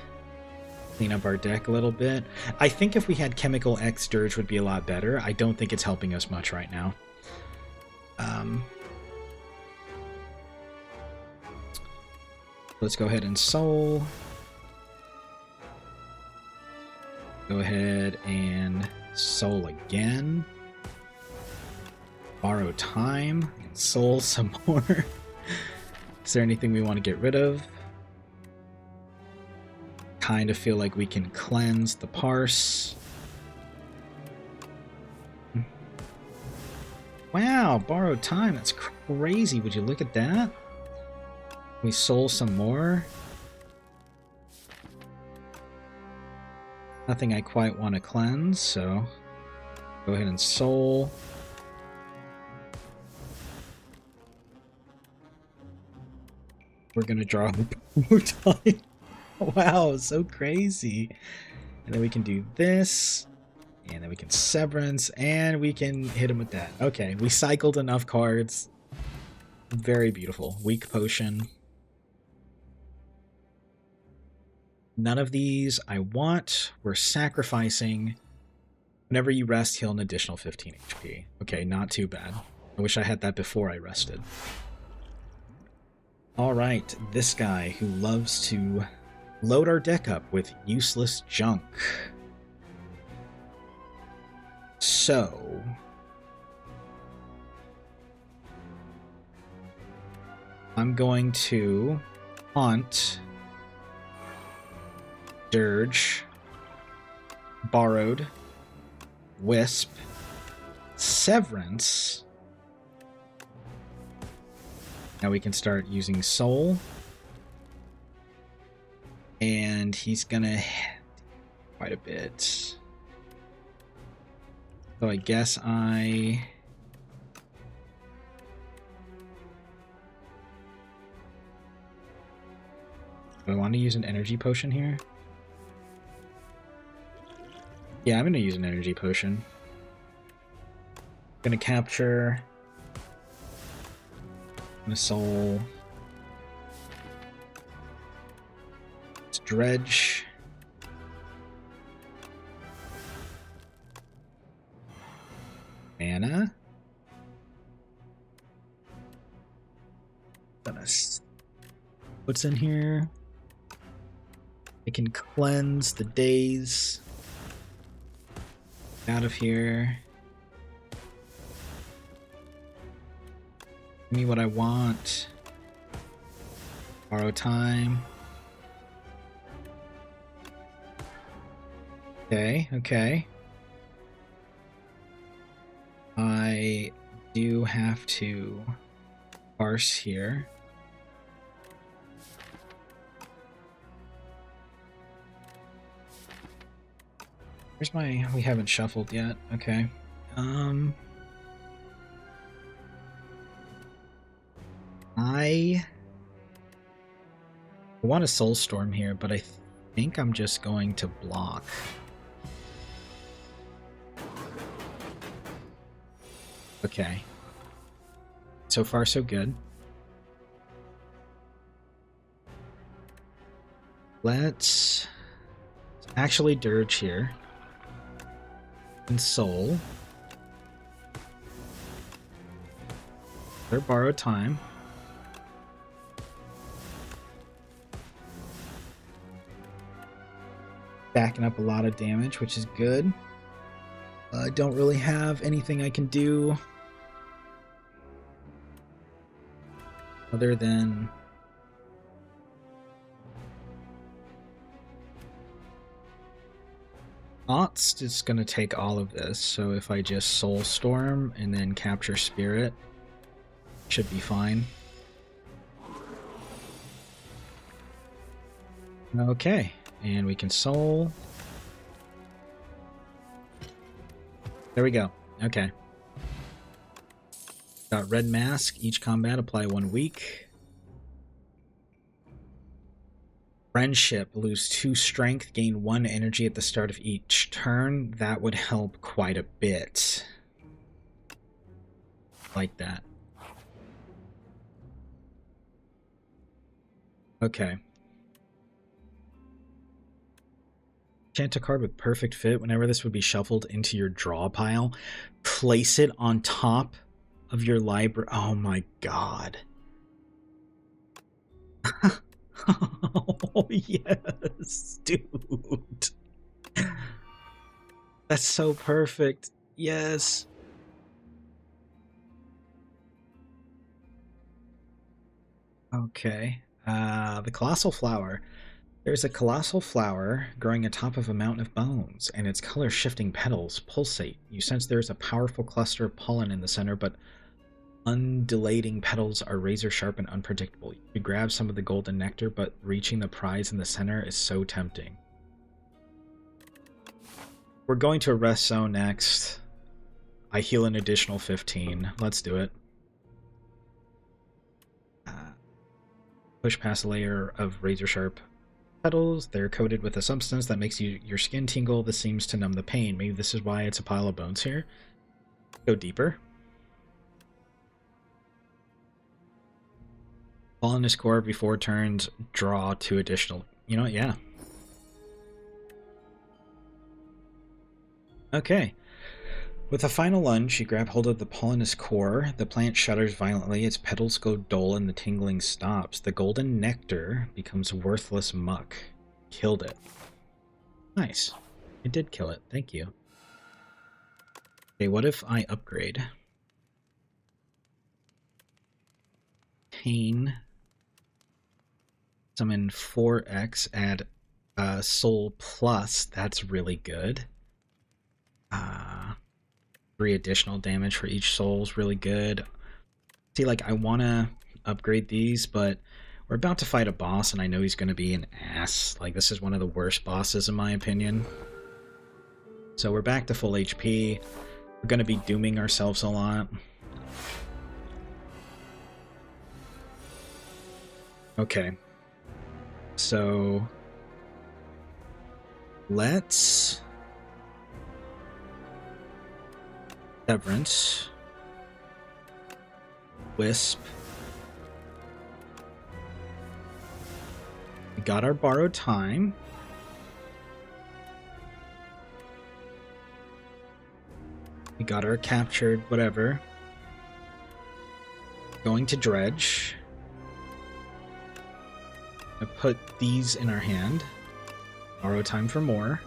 clean up our deck a little bit. I think if we had Chemical X, dirge would be a lot better. I don't think it's helping us much right now. Let's go ahead and Soul. Go ahead and Soul again. Borrow Time. Soul some more. Is there anything we want to get rid of? Kind of feel like we can cleanse the Parse. Wow, Borrowed Time. That's crazy. Would you look at that? We Soul some more. Nothing I quite want to cleanse, so go ahead and Soul. We're gonna draw more time. Wow, so crazy. And then we can do this. And then we can Severance. And we can hit him with that. Okay, we cycled enough cards. Very beautiful. Weak Potion. None of these I want. We're sacrificing. Whenever you rest, heal an additional 15 HP. Okay, not too bad. I wish I had that before I rested. Alright, this guy who loves to load our deck up with useless junk. So... I'm going to haunt, Dirge, Borrowed, Wisp, Severance. Now we can start using Soul. And he's gonna quite a bit. So I guess I... Do I want to use an energy potion here? Yeah, I'm going to use an energy potion. Going to capture... a soul. Let's dredge. Mana. What's in here? I can cleanse the days out of here. Give me what I want. Borrow time. Okay, okay. I do have to parse here. Where's my... We haven't shuffled yet. Okay. I want a Soulstorm here, but I think I'm just going to block. Okay. So far, so good. Let's actually Dirge here. And Soul. They're Borrowed Time. Backing up a lot of damage, which is good. I don't really have anything I can do other than Thought's just going to take all of this, so if I just Soulstorm and then capture Spirit, should be fine. Okay, and we can Soul. There we go. Okay. Got Red Mask. Each combat, apply 1 week. Friendship, lose 2 strength, gain 1 energy at the start of each turn. That would help quite a bit. Like that. Okay. Enchant a card with perfect fit. Whenever this would be shuffled into your draw pile, place it on top of your library. Oh my god. Oh, yes, dude. That's so perfect. Yes. Okay. The Colossal Flower. There's a colossal flower growing atop of a mountain of bones, and its color-shifting petals pulsate. You sense there is a powerful cluster of pollen in the center, but undulating petals are razor-sharp and unpredictable. You grab some of the golden nectar, but reaching the prize in the center is so tempting. We're going to a rest zone next. I heal an additional 15. Let's do it. Push past a layer of razor-sharp petals. They're coated with a substance that makes your skin tingle. This seems to numb the pain. Maybe this is why it's a pile of bones here. Go deeper. Fall in a score before turns. Draw 2 additional. You know what? Yeah. Okay. With a final lunge, you grab hold of the pollenous core. The plant shudders violently, its petals go dull, and the tingling stops. The golden nectar becomes worthless muck. Killed it. Nice. It did kill it. Thank you. Okay, what if I upgrade? Pain. Summon 4x, add Soul Plus. That's really good. 3 additional damage for each soul is really good. See, like, I want to upgrade these, but we're about to fight a boss, and I know he's going to be an ass. Like, this is one of the worst bosses, in my opinion. So we're back to full HP. We're going to be dooming ourselves a lot. Okay. So let's Severance, Wisp. We got our borrowed time. We got our captured whatever. Going to dredge. I put these in our hand. Borrow time for more.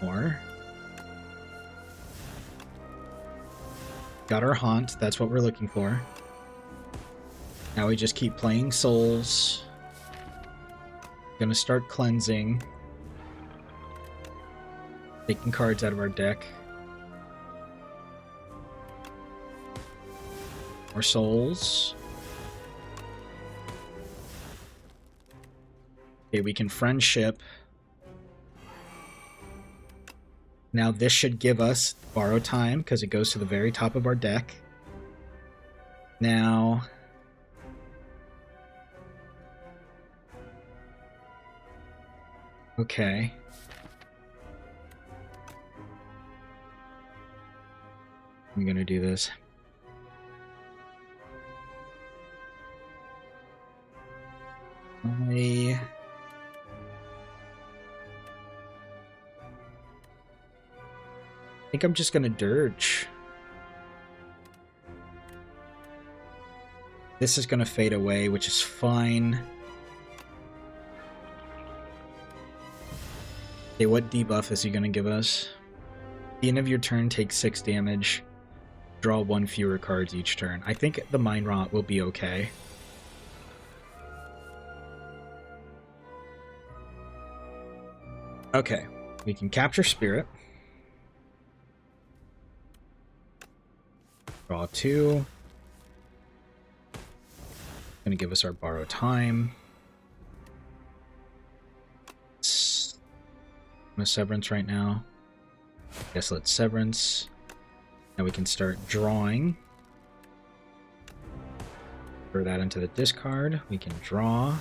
More. Got our haunt, that's what we're looking for. Now we just keep playing souls. Gonna start cleansing. Taking cards out of our deck. More souls. Okay, we can friendship. Now this should give us borrow time because it goes to the very top of our deck. Now okay. I'm gonna do this. I think I'm just gonna dirge. This is gonna fade away, which is fine. Okay, what debuff is he gonna give us? At the end of your turn, take 6 damage. Draw 1 fewer cards each turn. I think the Mind Rot will be okay. Okay, we can capture Spirit. Draw 2. Gonna give us our borrow time. I'm gonna Severance right now. Guess let's Severance. Now we can start drawing. Throw that into the discard. We can draw.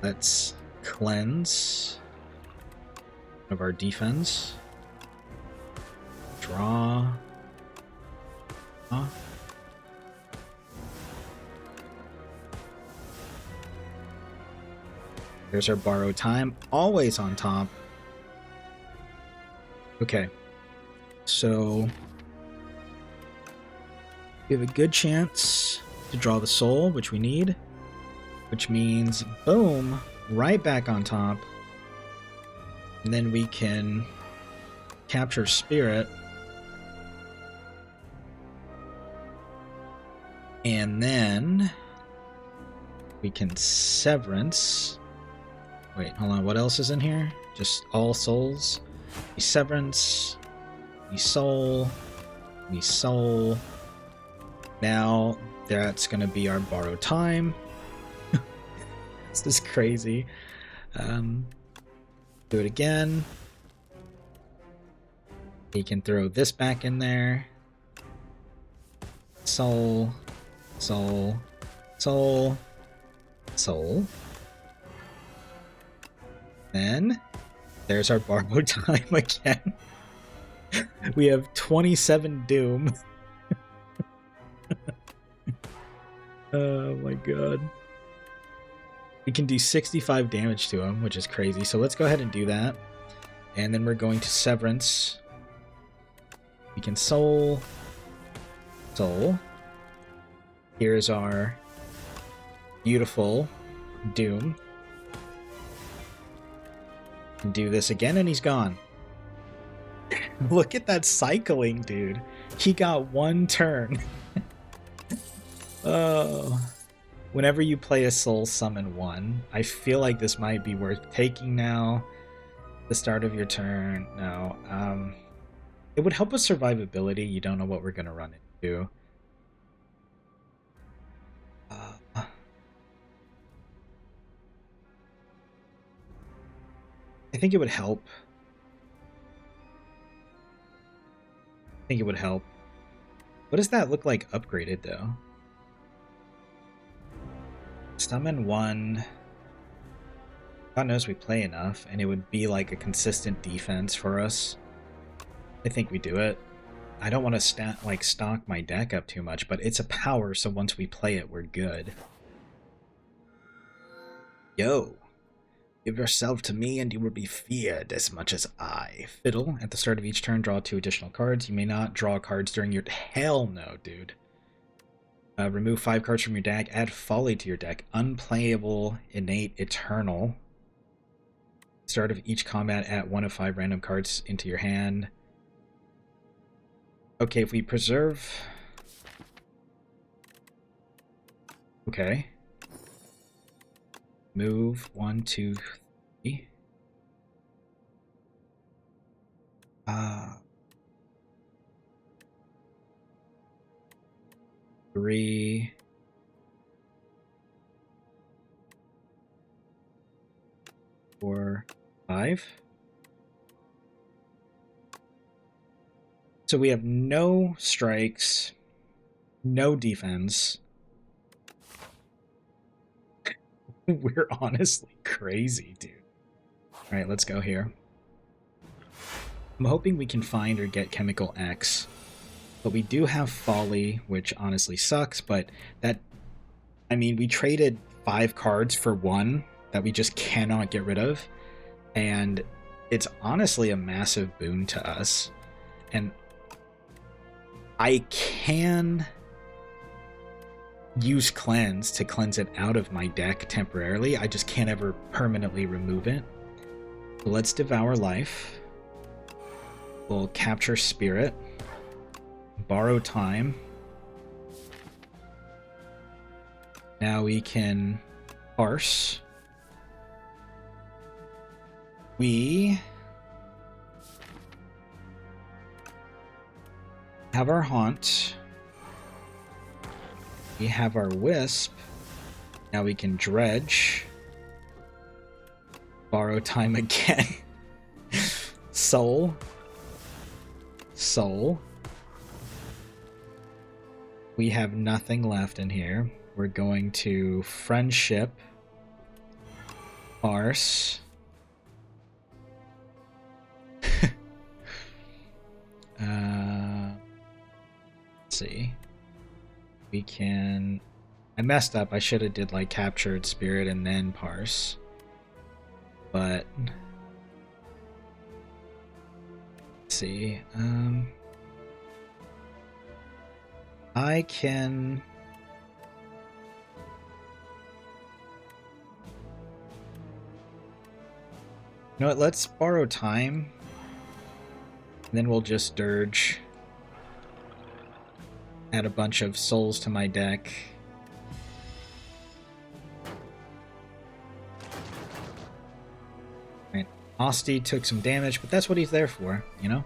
Let's cleanse of our defense. Draw. There's our borrow time, always on top. Okay, so we have a good chance to draw the soul, which we need, which means boom, right back on top. And then we can capture Spirit. And then we can Severance. Wait, hold on, what else is in here? Just all souls. We Severance. We Soul. We Soul. Now, that's going to be our borrowed time. This is crazy. Do it again. We can throw this back in there. Soul. Soul. Soul. Soul. Then, there's our borrowed time again. We have 27 Doom. Oh my god. We can do 65 damage to him, which is crazy. So let's go ahead and do that. And then we're going to Severance. We can Soul. Soul. Here's our beautiful Doom. Do this again and he's gone. Look at that cycling, dude. He got one turn. Oh. Whenever you play a Soul Summon 1, I feel like this might be worth taking now. The start of your turn. No. It would help with survivability. You don't know what we're going to run into. I think it would help. I think it would help. What does that look like upgraded, though? Summon 1. God knows we play enough, and it would be like a consistent defense for us. I think we do it. I don't want to stock my deck up too much, but it's a power, so once we play it, we're good. Yo. Give yourself to me and you will be feared as much as I. Fiddle. At the start of each turn, draw 2 additional cards. You may not draw cards during your... Hell no, dude. Remove 5 cards from your deck. Add Folly to your deck. Unplayable, Innate, Eternal. Start of each combat, add 1 of 5 random cards into your hand. Okay, if we preserve... Okay. Move 1, 2, 3. 3. 4, 5. So we have no strikes, no defense. We're honestly crazy, dude. Alright, let's go here. I'm hoping we can find or get Chemical X. But we do have Folly, which honestly sucks, but that... I mean, we traded 5 cards for 1 that we just cannot get rid of. And it's honestly a massive boon to us. And I can... use Cleanse to cleanse it out of my deck temporarily. I just can't ever permanently remove it. So let's Devour Life. We'll capture Spirit. Borrow Time. Now we can Parse. We have our Haunt. We have our Wisp. Now we can Dredge. Borrow Time again. Soul. Soul. We have nothing left in here. We're going to Friendship. Farce. Let's see. We can... I messed up. I should have did like Captured Spirit and then Parse. But... let's see. I can... you know what? Let's Borrow Time. And then we'll just Dirge. Add a bunch of souls to my deck. Right. Osti took some damage, but that's what he's there for, you know?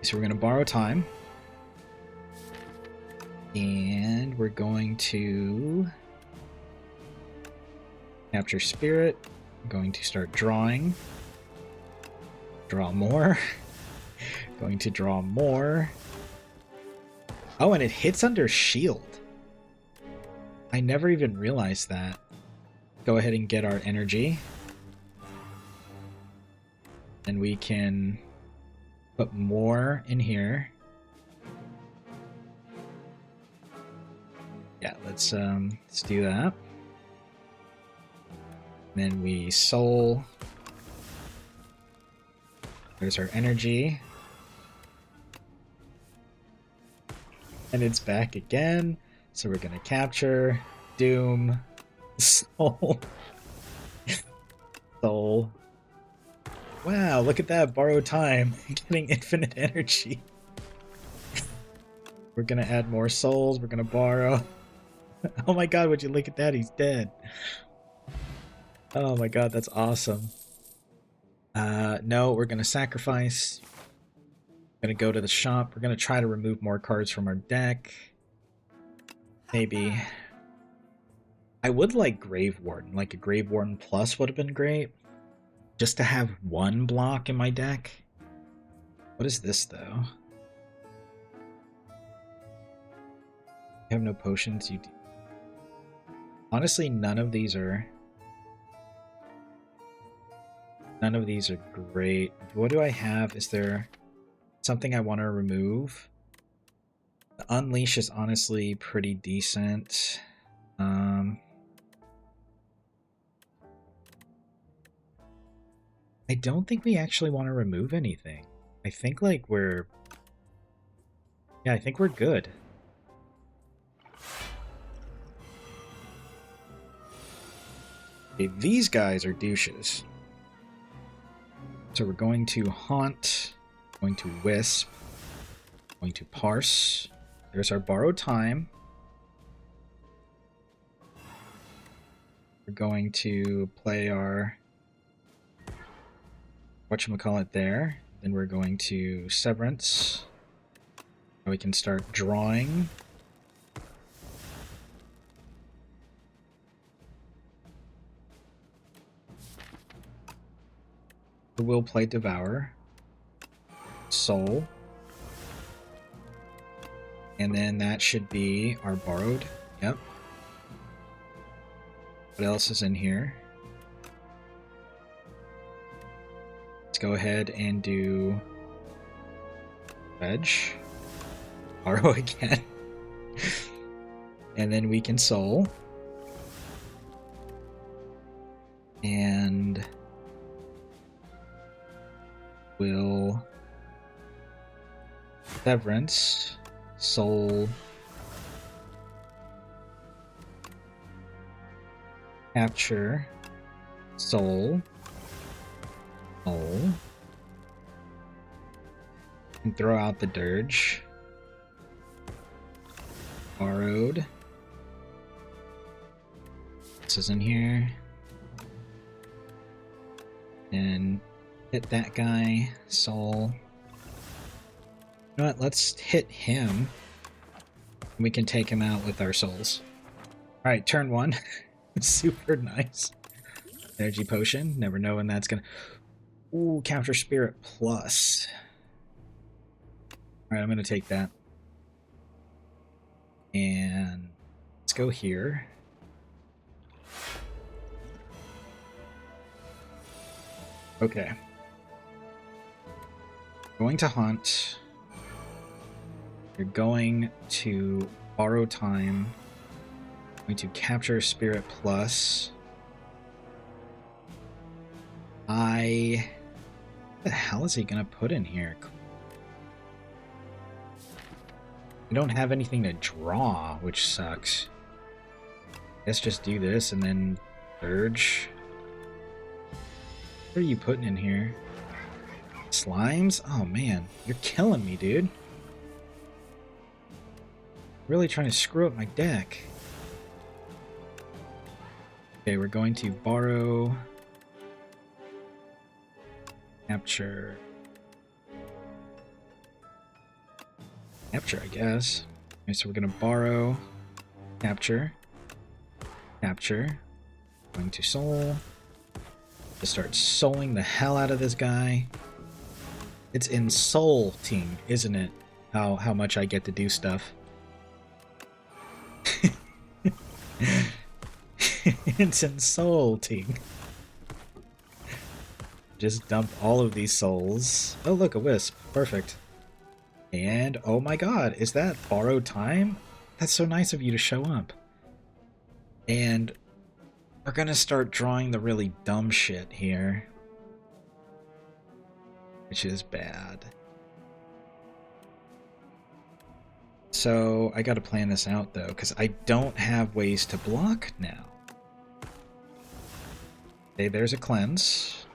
So we're going to Borrow Time. And we're going to Capture Spirit. I'm going to start drawing. Draw more. Going to draw more. Oh, and it hits under shield. I never even realized that. Go ahead and get our energy. And we can put more in here. Yeah, let's do that. And then we soul There's our energy. And it's back again. So we're gonna capture, doom, soul, soul. Wow, look at that, borrow time, getting infinite energy. We're gonna add more souls, we're gonna borrow. Oh my god, would you look at that, he's dead. Oh my god, that's awesome. No, we're gonna sacrifice. Gonna go to the shop, we're gonna try to remove more cards from our deck. Maybe. I would like Grave Warden, like a Grave Warden Plus would have been great. Just to have one block in my deck. What is this, though? You have no potions, you do. Honestly, none of these are great. What do I have? Is there something I want to remove? The Unleash is honestly pretty decent. I don't think we actually want to remove anything. I think like we're... Yeah, I think we're good. Okay, these guys are douches. So we're going to Haunt, going to Wisp, going to Parse. There's our Borrowed Time. We're going to play our whatchamacallit there. Then we're going to Severance. We can start drawing. We'll play Devour. Soul. And then that should be our Borrowed. Yep. What else is in here? Let's go ahead and do Wedge. Borrow again. And then we can Soul. And we'll Severance, Soul, Capture, Soul, Soul, and throw out the Dirge. Borrowed. This is in here. And hit that guy. Soul. You know what? Let's hit him. We can take him out with our souls. Alright, turn one. Super nice. Energy potion. Never know when that's gonna... Ooh, Capture Spirit Plus. Alright, I'm gonna take that. And let's go here. Okay. Going to Hunt. You're going to Borrow Time. Going to Capture Spirit Plus. What the hell is he gonna put in here? I don't have anything to draw, which sucks. Let's just do this and then Urge. What are you putting in here? Slimes? Oh man, you're killing me, dude. Really trying to screw up my deck. Okay, we're going to borrow. Capture. Capture, I guess. Okay, so we're gonna borrow. Capture. Capture. Going to soul. To start souling the hell out of this guy. It's insulting, isn't it? How much I get to do stuff. It's insulting. Just dump all of these souls. Oh look, a wisp. Perfect. And oh my god, is that Borrowed Time? That's so nice of you to show up. And we're gonna start drawing the really dumb shit here. which is bad. So I gotta plan this out though, because I don't have ways to block now. Okay, there's a cleanse.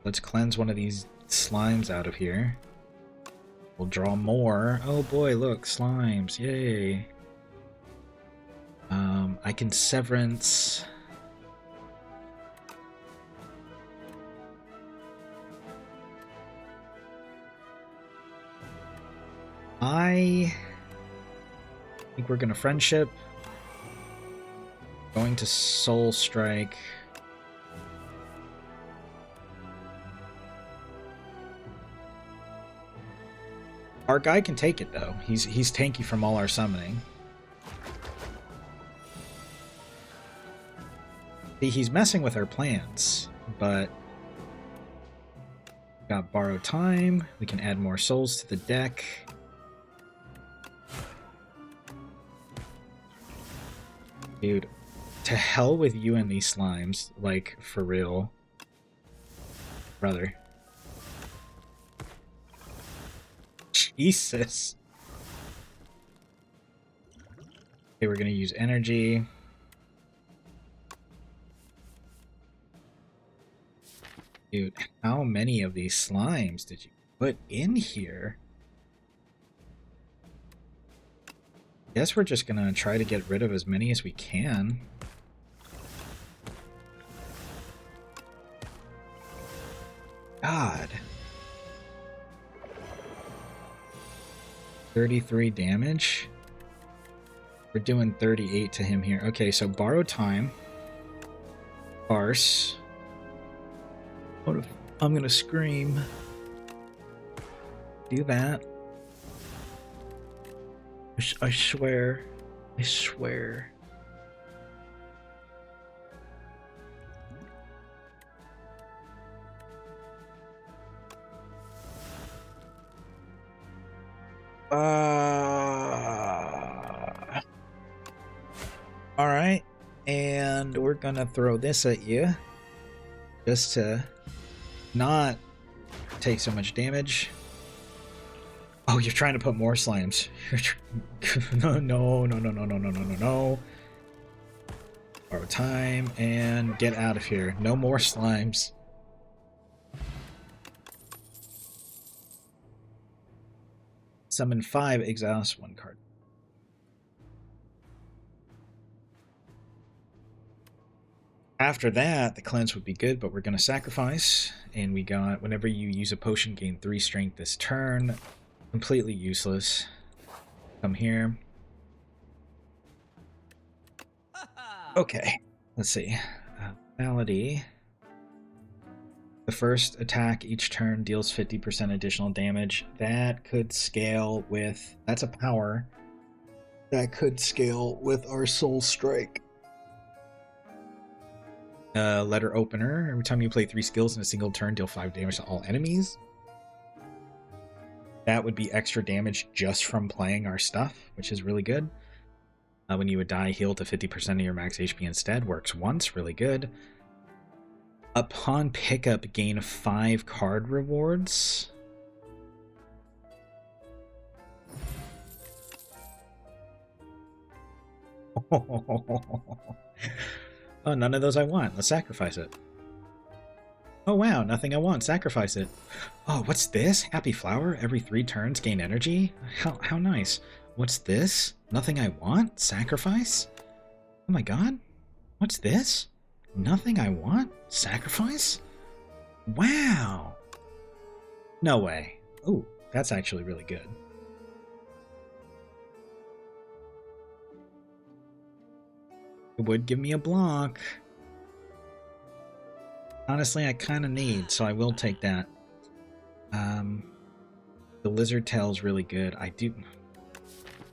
Let's cleanse one of these slimes out of here. We'll draw more. Oh boy, look, slimes, yay. I can severance. I think we're gonna friendship. Going to soul strike. Our guy can take it though. He's tanky from all our summoning. See, he's messing with our plans, but got borrow time. We can add more souls to the deck. Dude, to hell with you and these slimes, like, for real. Brother. Jesus. Okay, we're gonna use energy. Dude, how many of these slimes did you put in here? Guess we're just gonna try to get rid of as many as we can. God. 33 damage? We're doing 38 to him here. Okay, so borrow time. Farce. What if I'm gonna scream? Do that. I swear. I swear. Alright. And we're gonna throw this at you. Just to not take so much damage. Oh, you're trying to put more slimes. No. Borrow time and get out of here. No more slimes. Summon 5, exhaust 1 card. After that, the cleanse would be good, but we're going to sacrifice. And we got, whenever you use a potion, gain 3 strength this turn. Completely useless. Come here. Okay, let's see. Malady. The first attack each turn deals 50% additional damage. That could scale with... That's a power. That could scale with our Soul Strike. Letter Opener. Every time you play 3 skills in a single turn, deal 5 damage to all enemies. That would be extra damage just from playing our stuff, which is really good. When you would die, heal to 50% of your max HP instead. Works once, really good. Upon pickup, gain 5 card rewards. Oh, none of those I want. Let's sacrifice it. Oh wow, nothing I want. Sacrifice it. Oh, what's this? Happy Flower. Every 3 turns, gain energy? How nice. What's this? Nothing I want? Sacrifice? Oh my god. What's this? Nothing I want? Sacrifice? Wow. No way. Ooh, that's actually really good. It would give me a block. Honestly, I kind of need, so I will take that. The Lizard Tail's really good. I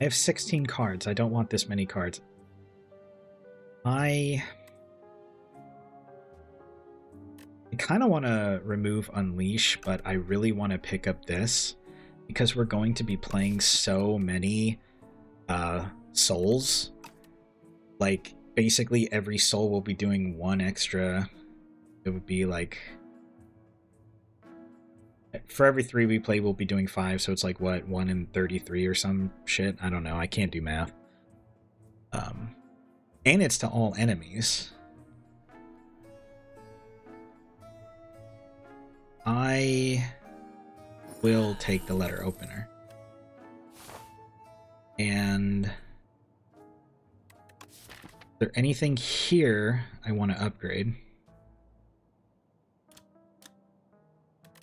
have 16 cards. I don't want this many cards. I kind of want to remove Unleash, but I really want to pick up this because we're going to be playing so many souls. Like, basically every soul will be doing 1 extra. It would be like For every 3 we play, we'll be doing 5, so it's like, what, 1 in 33 or some shit? I don't know, I can't do math. And it's to all enemies. I will take the letter opener. And is there anything here I want to upgrade?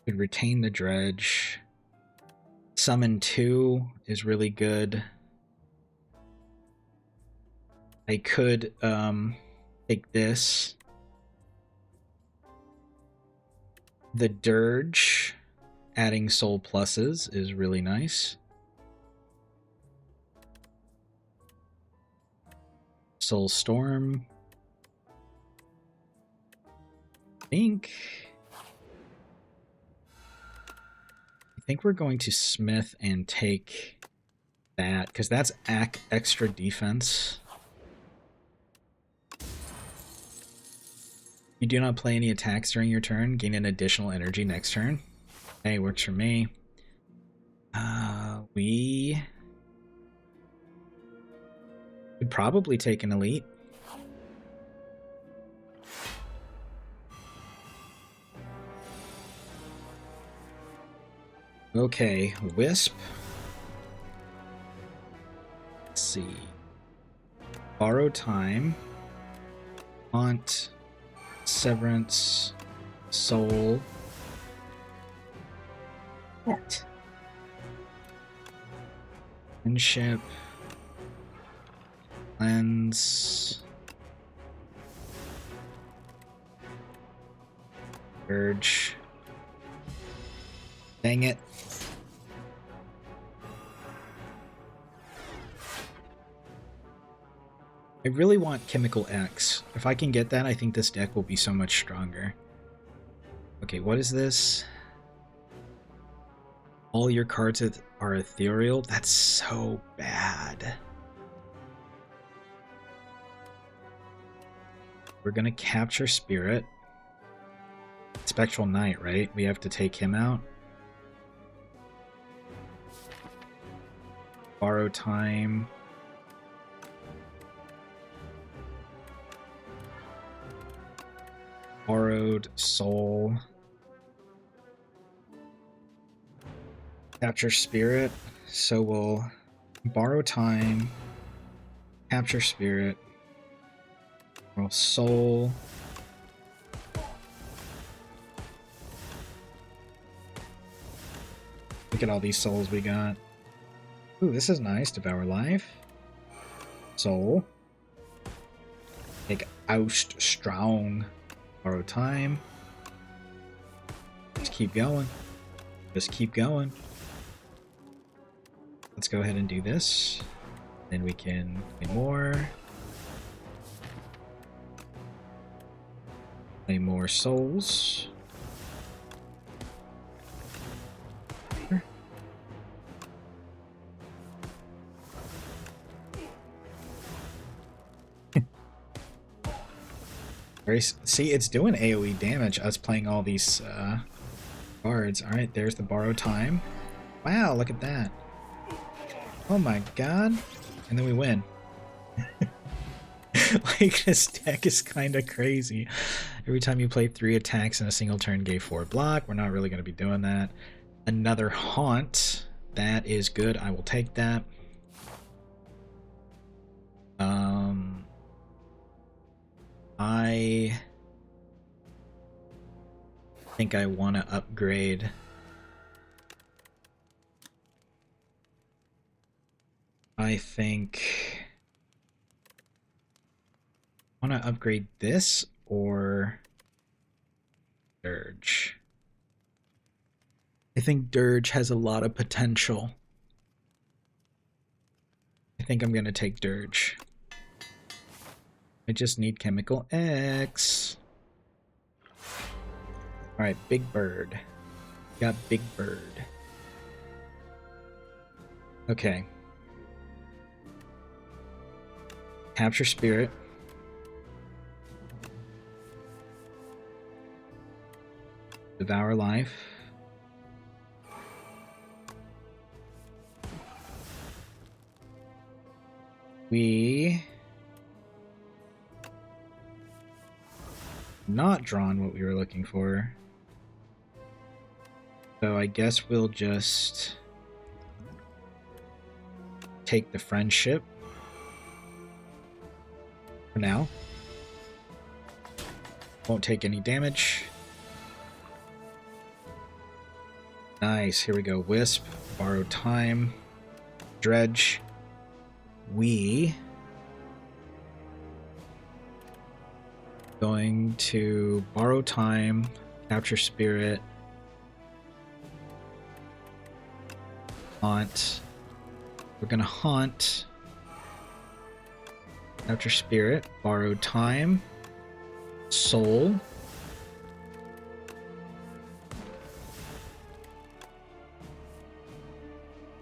Could retain the dredge. Summon 2 is really good. I could take this. The dirge, adding soul pluses is really nice. Soul storm. I think we're going to smith and take that, because that's extra defense. You do not play any attacks during your turn. Gain an additional energy next turn. Okay, works for me. We could probably take an elite. Okay, Wisp. Let's see. Borrow time. Haunt. Severance. Soul. What? Friendship. Lens. Urge. Dang it. I really want Chemical X. If I can get that, I think this deck will be so much stronger. Okay, what is this? All your cards are ethereal? That's so bad. We're gonna capture Spirit. Spectral Knight, right? We have to take him out. Borrow time. Borrowed soul. Capture Spirit. So we'll borrow time. Capture Spirit. Roll soul. Look at all these souls we got. Ooh, this is nice. Devour life. Soul. Make oust strong. Borrow time. Just keep going. Just keep going. Let's go ahead and do this. Then we can play more. Play more souls. See, it's doing AoE damage, us playing all these cards. Alright, there's the borrow time. Wow, look at that. Oh my god. And then we win. Like, this deck is kind of crazy. Every time you play 3 attacks in a single turn, gave 4 block. We're not really going to be doing that. Another Haunt. That is good. I will take that. I think I want to upgrade. I think I want to upgrade this or Dirge. I think Dirge has a lot of potential. I think I'm going to take Dirge. I just need Chemical X. Alright, Big Bird. Got Big Bird. Okay. Capture Spirit. Devour Life. We not drawn what we were looking for. So I guess we'll just take the friendship for now. Won't take any damage. Nice, here we go. Wisp, borrow time, dredge. We going to borrow time, capture spirit, haunt. We're gonna haunt, capture spirit, borrow time, soul.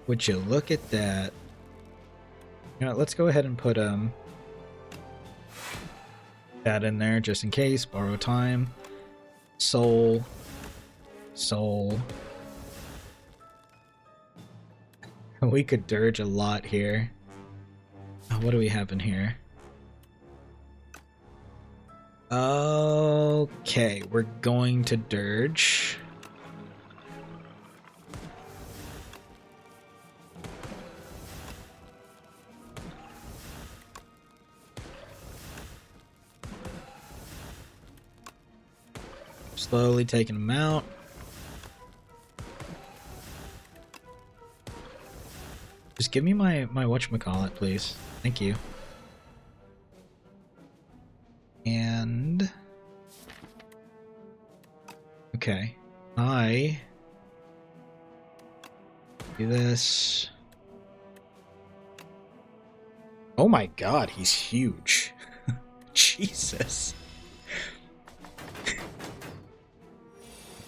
Would you look at that? You know, let's go ahead and put that in there just in case. Borrow time, soul, soul. We could dirge a lot here. What do we have in here? Okay, we're going to dirge. Slowly taking them out. Just give me my whatchamacallit, please. Thank you. And okay, I do this. Oh my god, he's huge. Jesus.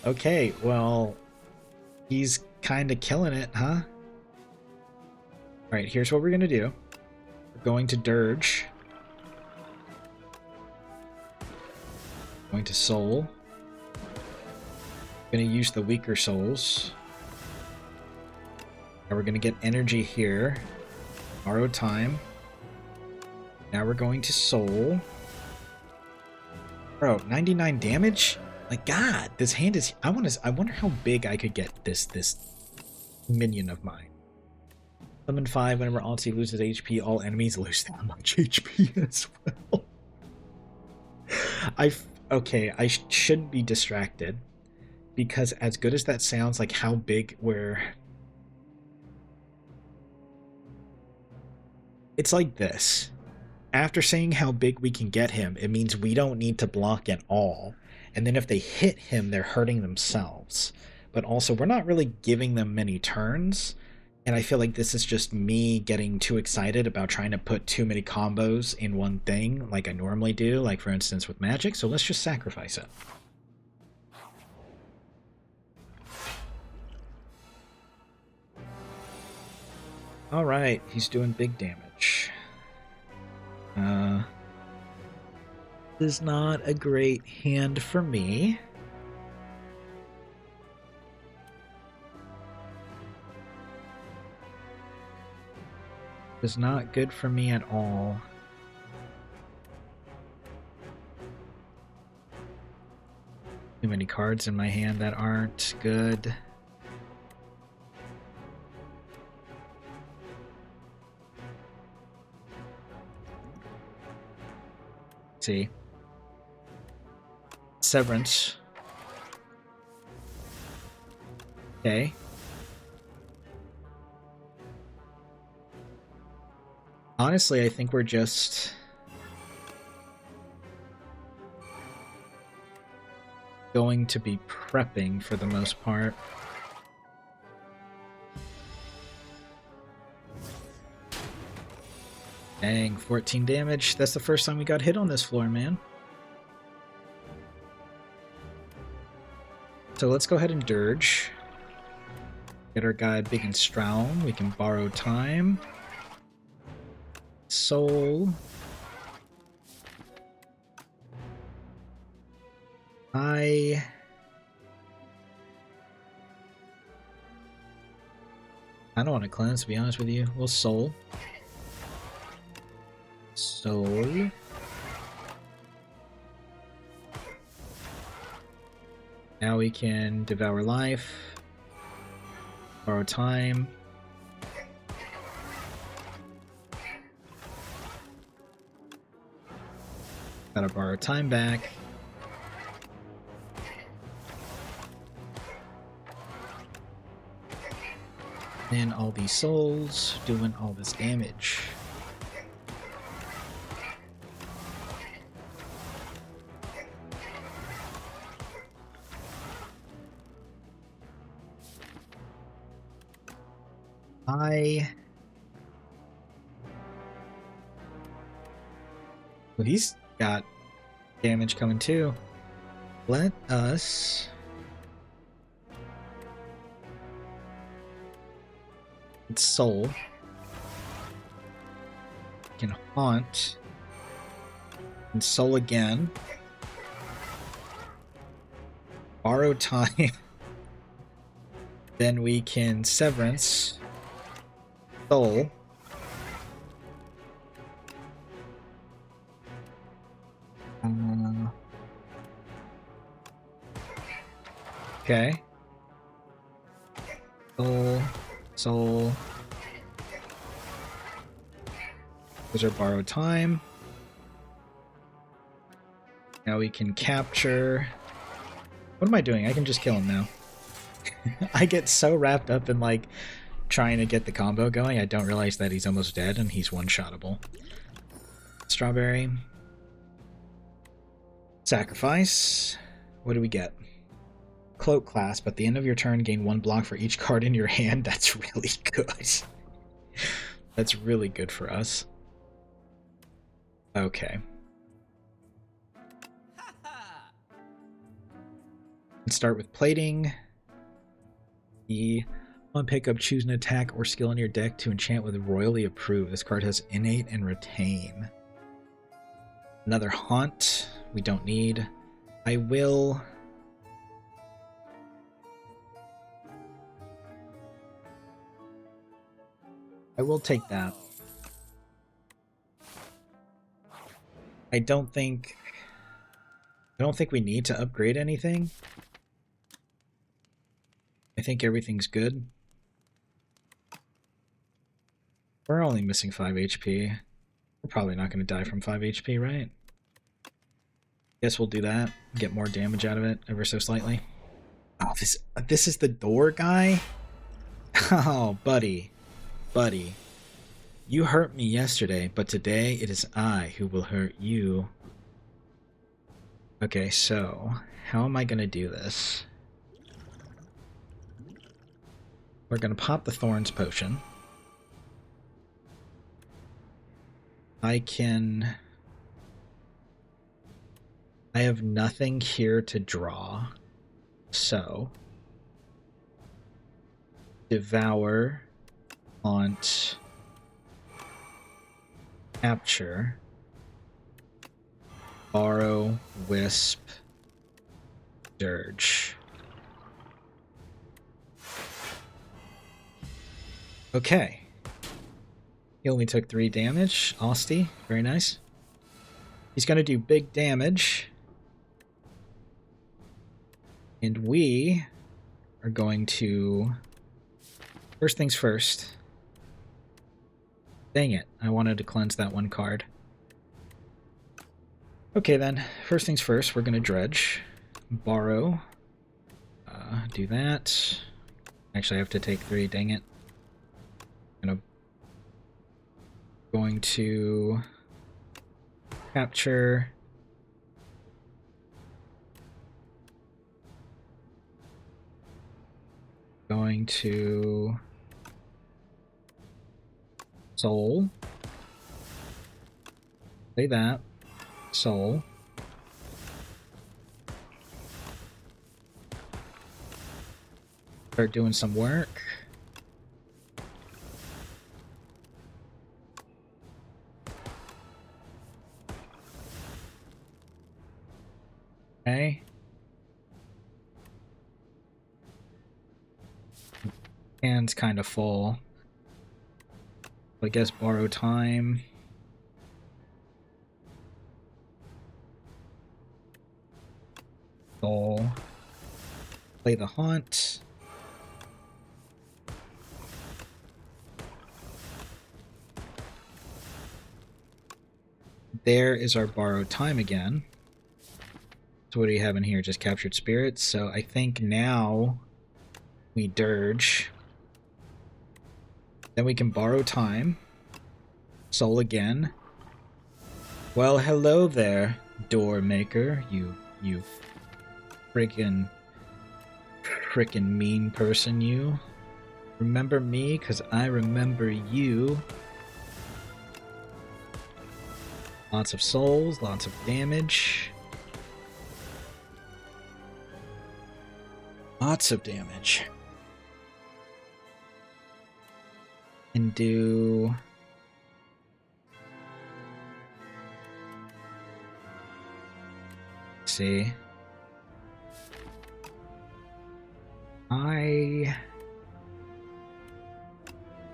Okay, well, he's kind of killing it, huh? Alright, here's what we're gonna do. We're going to dirge. Going to soul. Gonna use the weaker souls. Now we're gonna get energy here. Borrow time. Now we're going to soul. Bro, 99 damage? My god, this hand is... I wonder how big I could get this minion of mine. Summon 5 whenever Alti loses HP, all enemies lose that much HP as well. Okay, I shouldn't be distracted. Because as good as that sounds, like how big we're... It's like this. After saying how big we can get him, it means we don't need to block at all. And then if they hit him, they're hurting themselves. But also, we're not really giving them many turns. And I feel like this is just me getting too excited about trying to put too many combos in one thing, like I normally do, like for instance with magic. So let's just sacrifice it. Alright, he's doing big damage. This is not a great hand for me. It's not good for me at all. Too many cards in my hand that aren't good. Let's see. Severance. Okay. Honestly, I think we're just... going to be prepping for the most part. Dang, 14 damage. That's the first time we got hit on this floor, man. So let's go ahead and dirge. Get our guy big and strong. We can borrow time. Soul. I don't want to cleanse, to be honest with you. We'll soul. Soul. Now we can devour life. Borrow time. Gotta borrow time back. And all these souls doing all this damage. Well, he's got damage coming too. Let us soul can haunt and soul again. Borrow time. Then we can severance soul. Okay. Soul. Those are borrowed time. Now we can capture. What am I doing? I can just kill him now. I get so wrapped up in like trying to get the combo going, I don't realize that he's almost dead and he's one-shottable. Strawberry. Sacrifice. What do we get? Cloak clasp. At the end of your turn, gain 1 block for each card in your hand. That's really good. That's really good for us. Okay. Let's start with plating. On pickup, choose an attack or skill in your deck to enchant with royally approved. This card has innate and retain. Another haunt we don't need. I will take that. I don't think we need to upgrade anything. I think everything's good. We're only missing 5 HP. We're probably not going to die from 5 HP, right? Guess we'll do that. Get more damage out of it ever so slightly. Oh, this is the door guy? Oh, buddy. Buddy. You hurt me yesterday, but today it is I who will hurt you. Okay, so how am I going to do this? We're going to pop the Thorns potion. I have nothing here to draw, so devour, haunt, capture, borrow, wisp, dirge. Okay. He only took 3 damage. Austy, very nice. He's going to do big damage. And we are going to... First things first. Dang it, I wanted to cleanse that 1 card. Okay then, first things first, we're going to dredge. Borrow. Do that. Actually, I have to take 3, dang it. Going to capture, going to soul, play that, soul, start doing some work. Okay. Hand's kind of full. I guess borrow time. Soul. Play the Haunt. There is our borrowed time again. So what do we have in here? Just captured spirits. So I think now we dirge. Then we can borrow time. Soul again. Well, hello there, door maker. You frickin' mean person, you. Remember me? 'Cause I remember you. Lots of souls, lots of damage. Lots of damage. And do... Let's see.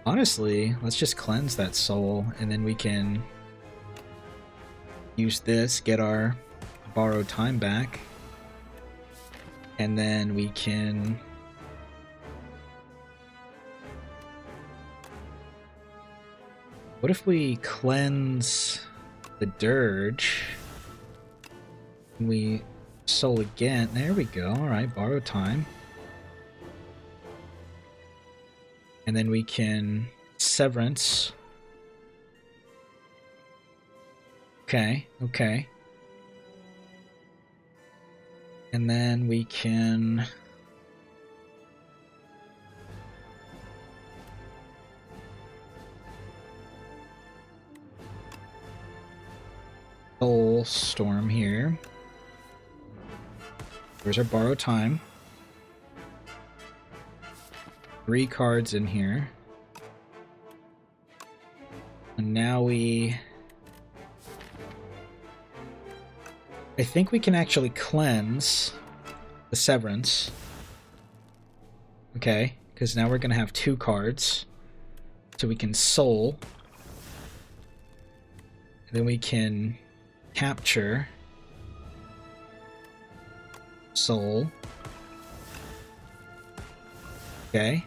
Honestly, let's just cleanse that soul, and then we can use this, get our borrowed time back, and then we can... What if we cleanse the dirge? And we soul again. There we go. Alright, borrow time. And then we can severance. Okay, okay. And then we can... Soul Storm here. Where's our borrow time? 3 cards in here. And now we... I think we can actually cleanse the Severance. Okay, because now we're going to have 2 cards. So we can Soul. And then we can capture. Soul. Okay.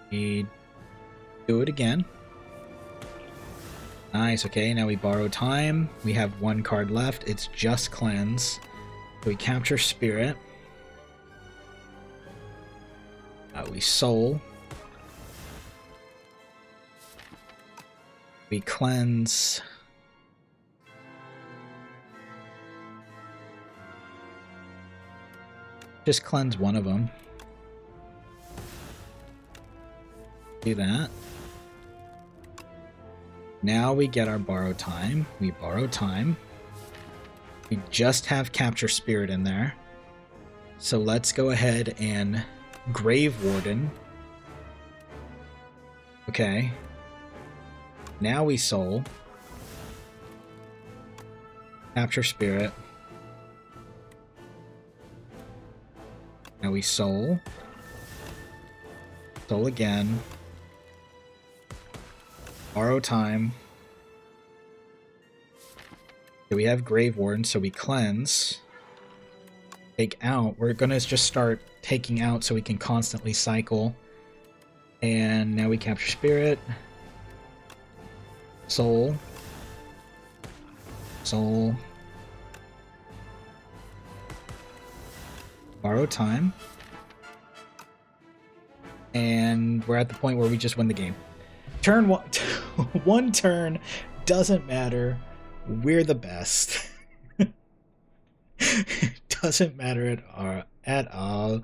We do it again. Nice, okay, now we borrow time. We have 1 card left. It's just cleanse. We capture spirit. We soul. We cleanse. Just cleanse one of them. Do that. Now we get our borrow time. We borrow time. We just have capture spirit in there. So let's go ahead and Grave Warden. Okay. Now we soul. Capture spirit. Now we soul. Soul again. Borrow time. So we have Grave Warden, so we cleanse. Take out. We're gonna just start taking out so we can constantly cycle. And now we capture spirit. Soul. Soul. Borrow time. And we're at the point where we just win the game. Turn one, 1 turn, doesn't matter. We're the best. Doesn't matter at all.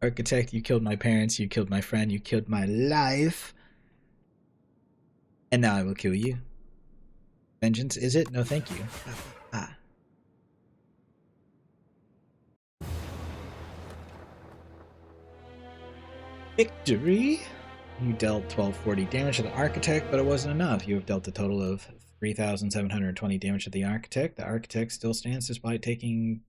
Architect, you killed my parents, you killed my friend, you killed my life. And now I will kill you. Vengeance, is it? No, thank you. Victory! You dealt 1240 damage to the Architect, but it wasn't enough. You have dealt a total of 3,720 damage to the Architect. The Architect still stands despite taking...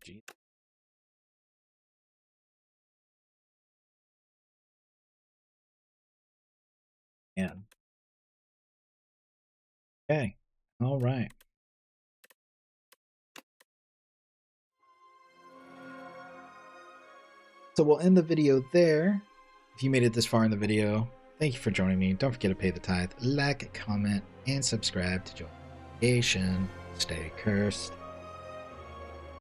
Yeah. Okay. Alright. So we'll end the video there. If you made it this far in the video, thank you for joining me. Don't forget to pay the tithe, like, comment, and subscribe to join the nation. Stay cursed.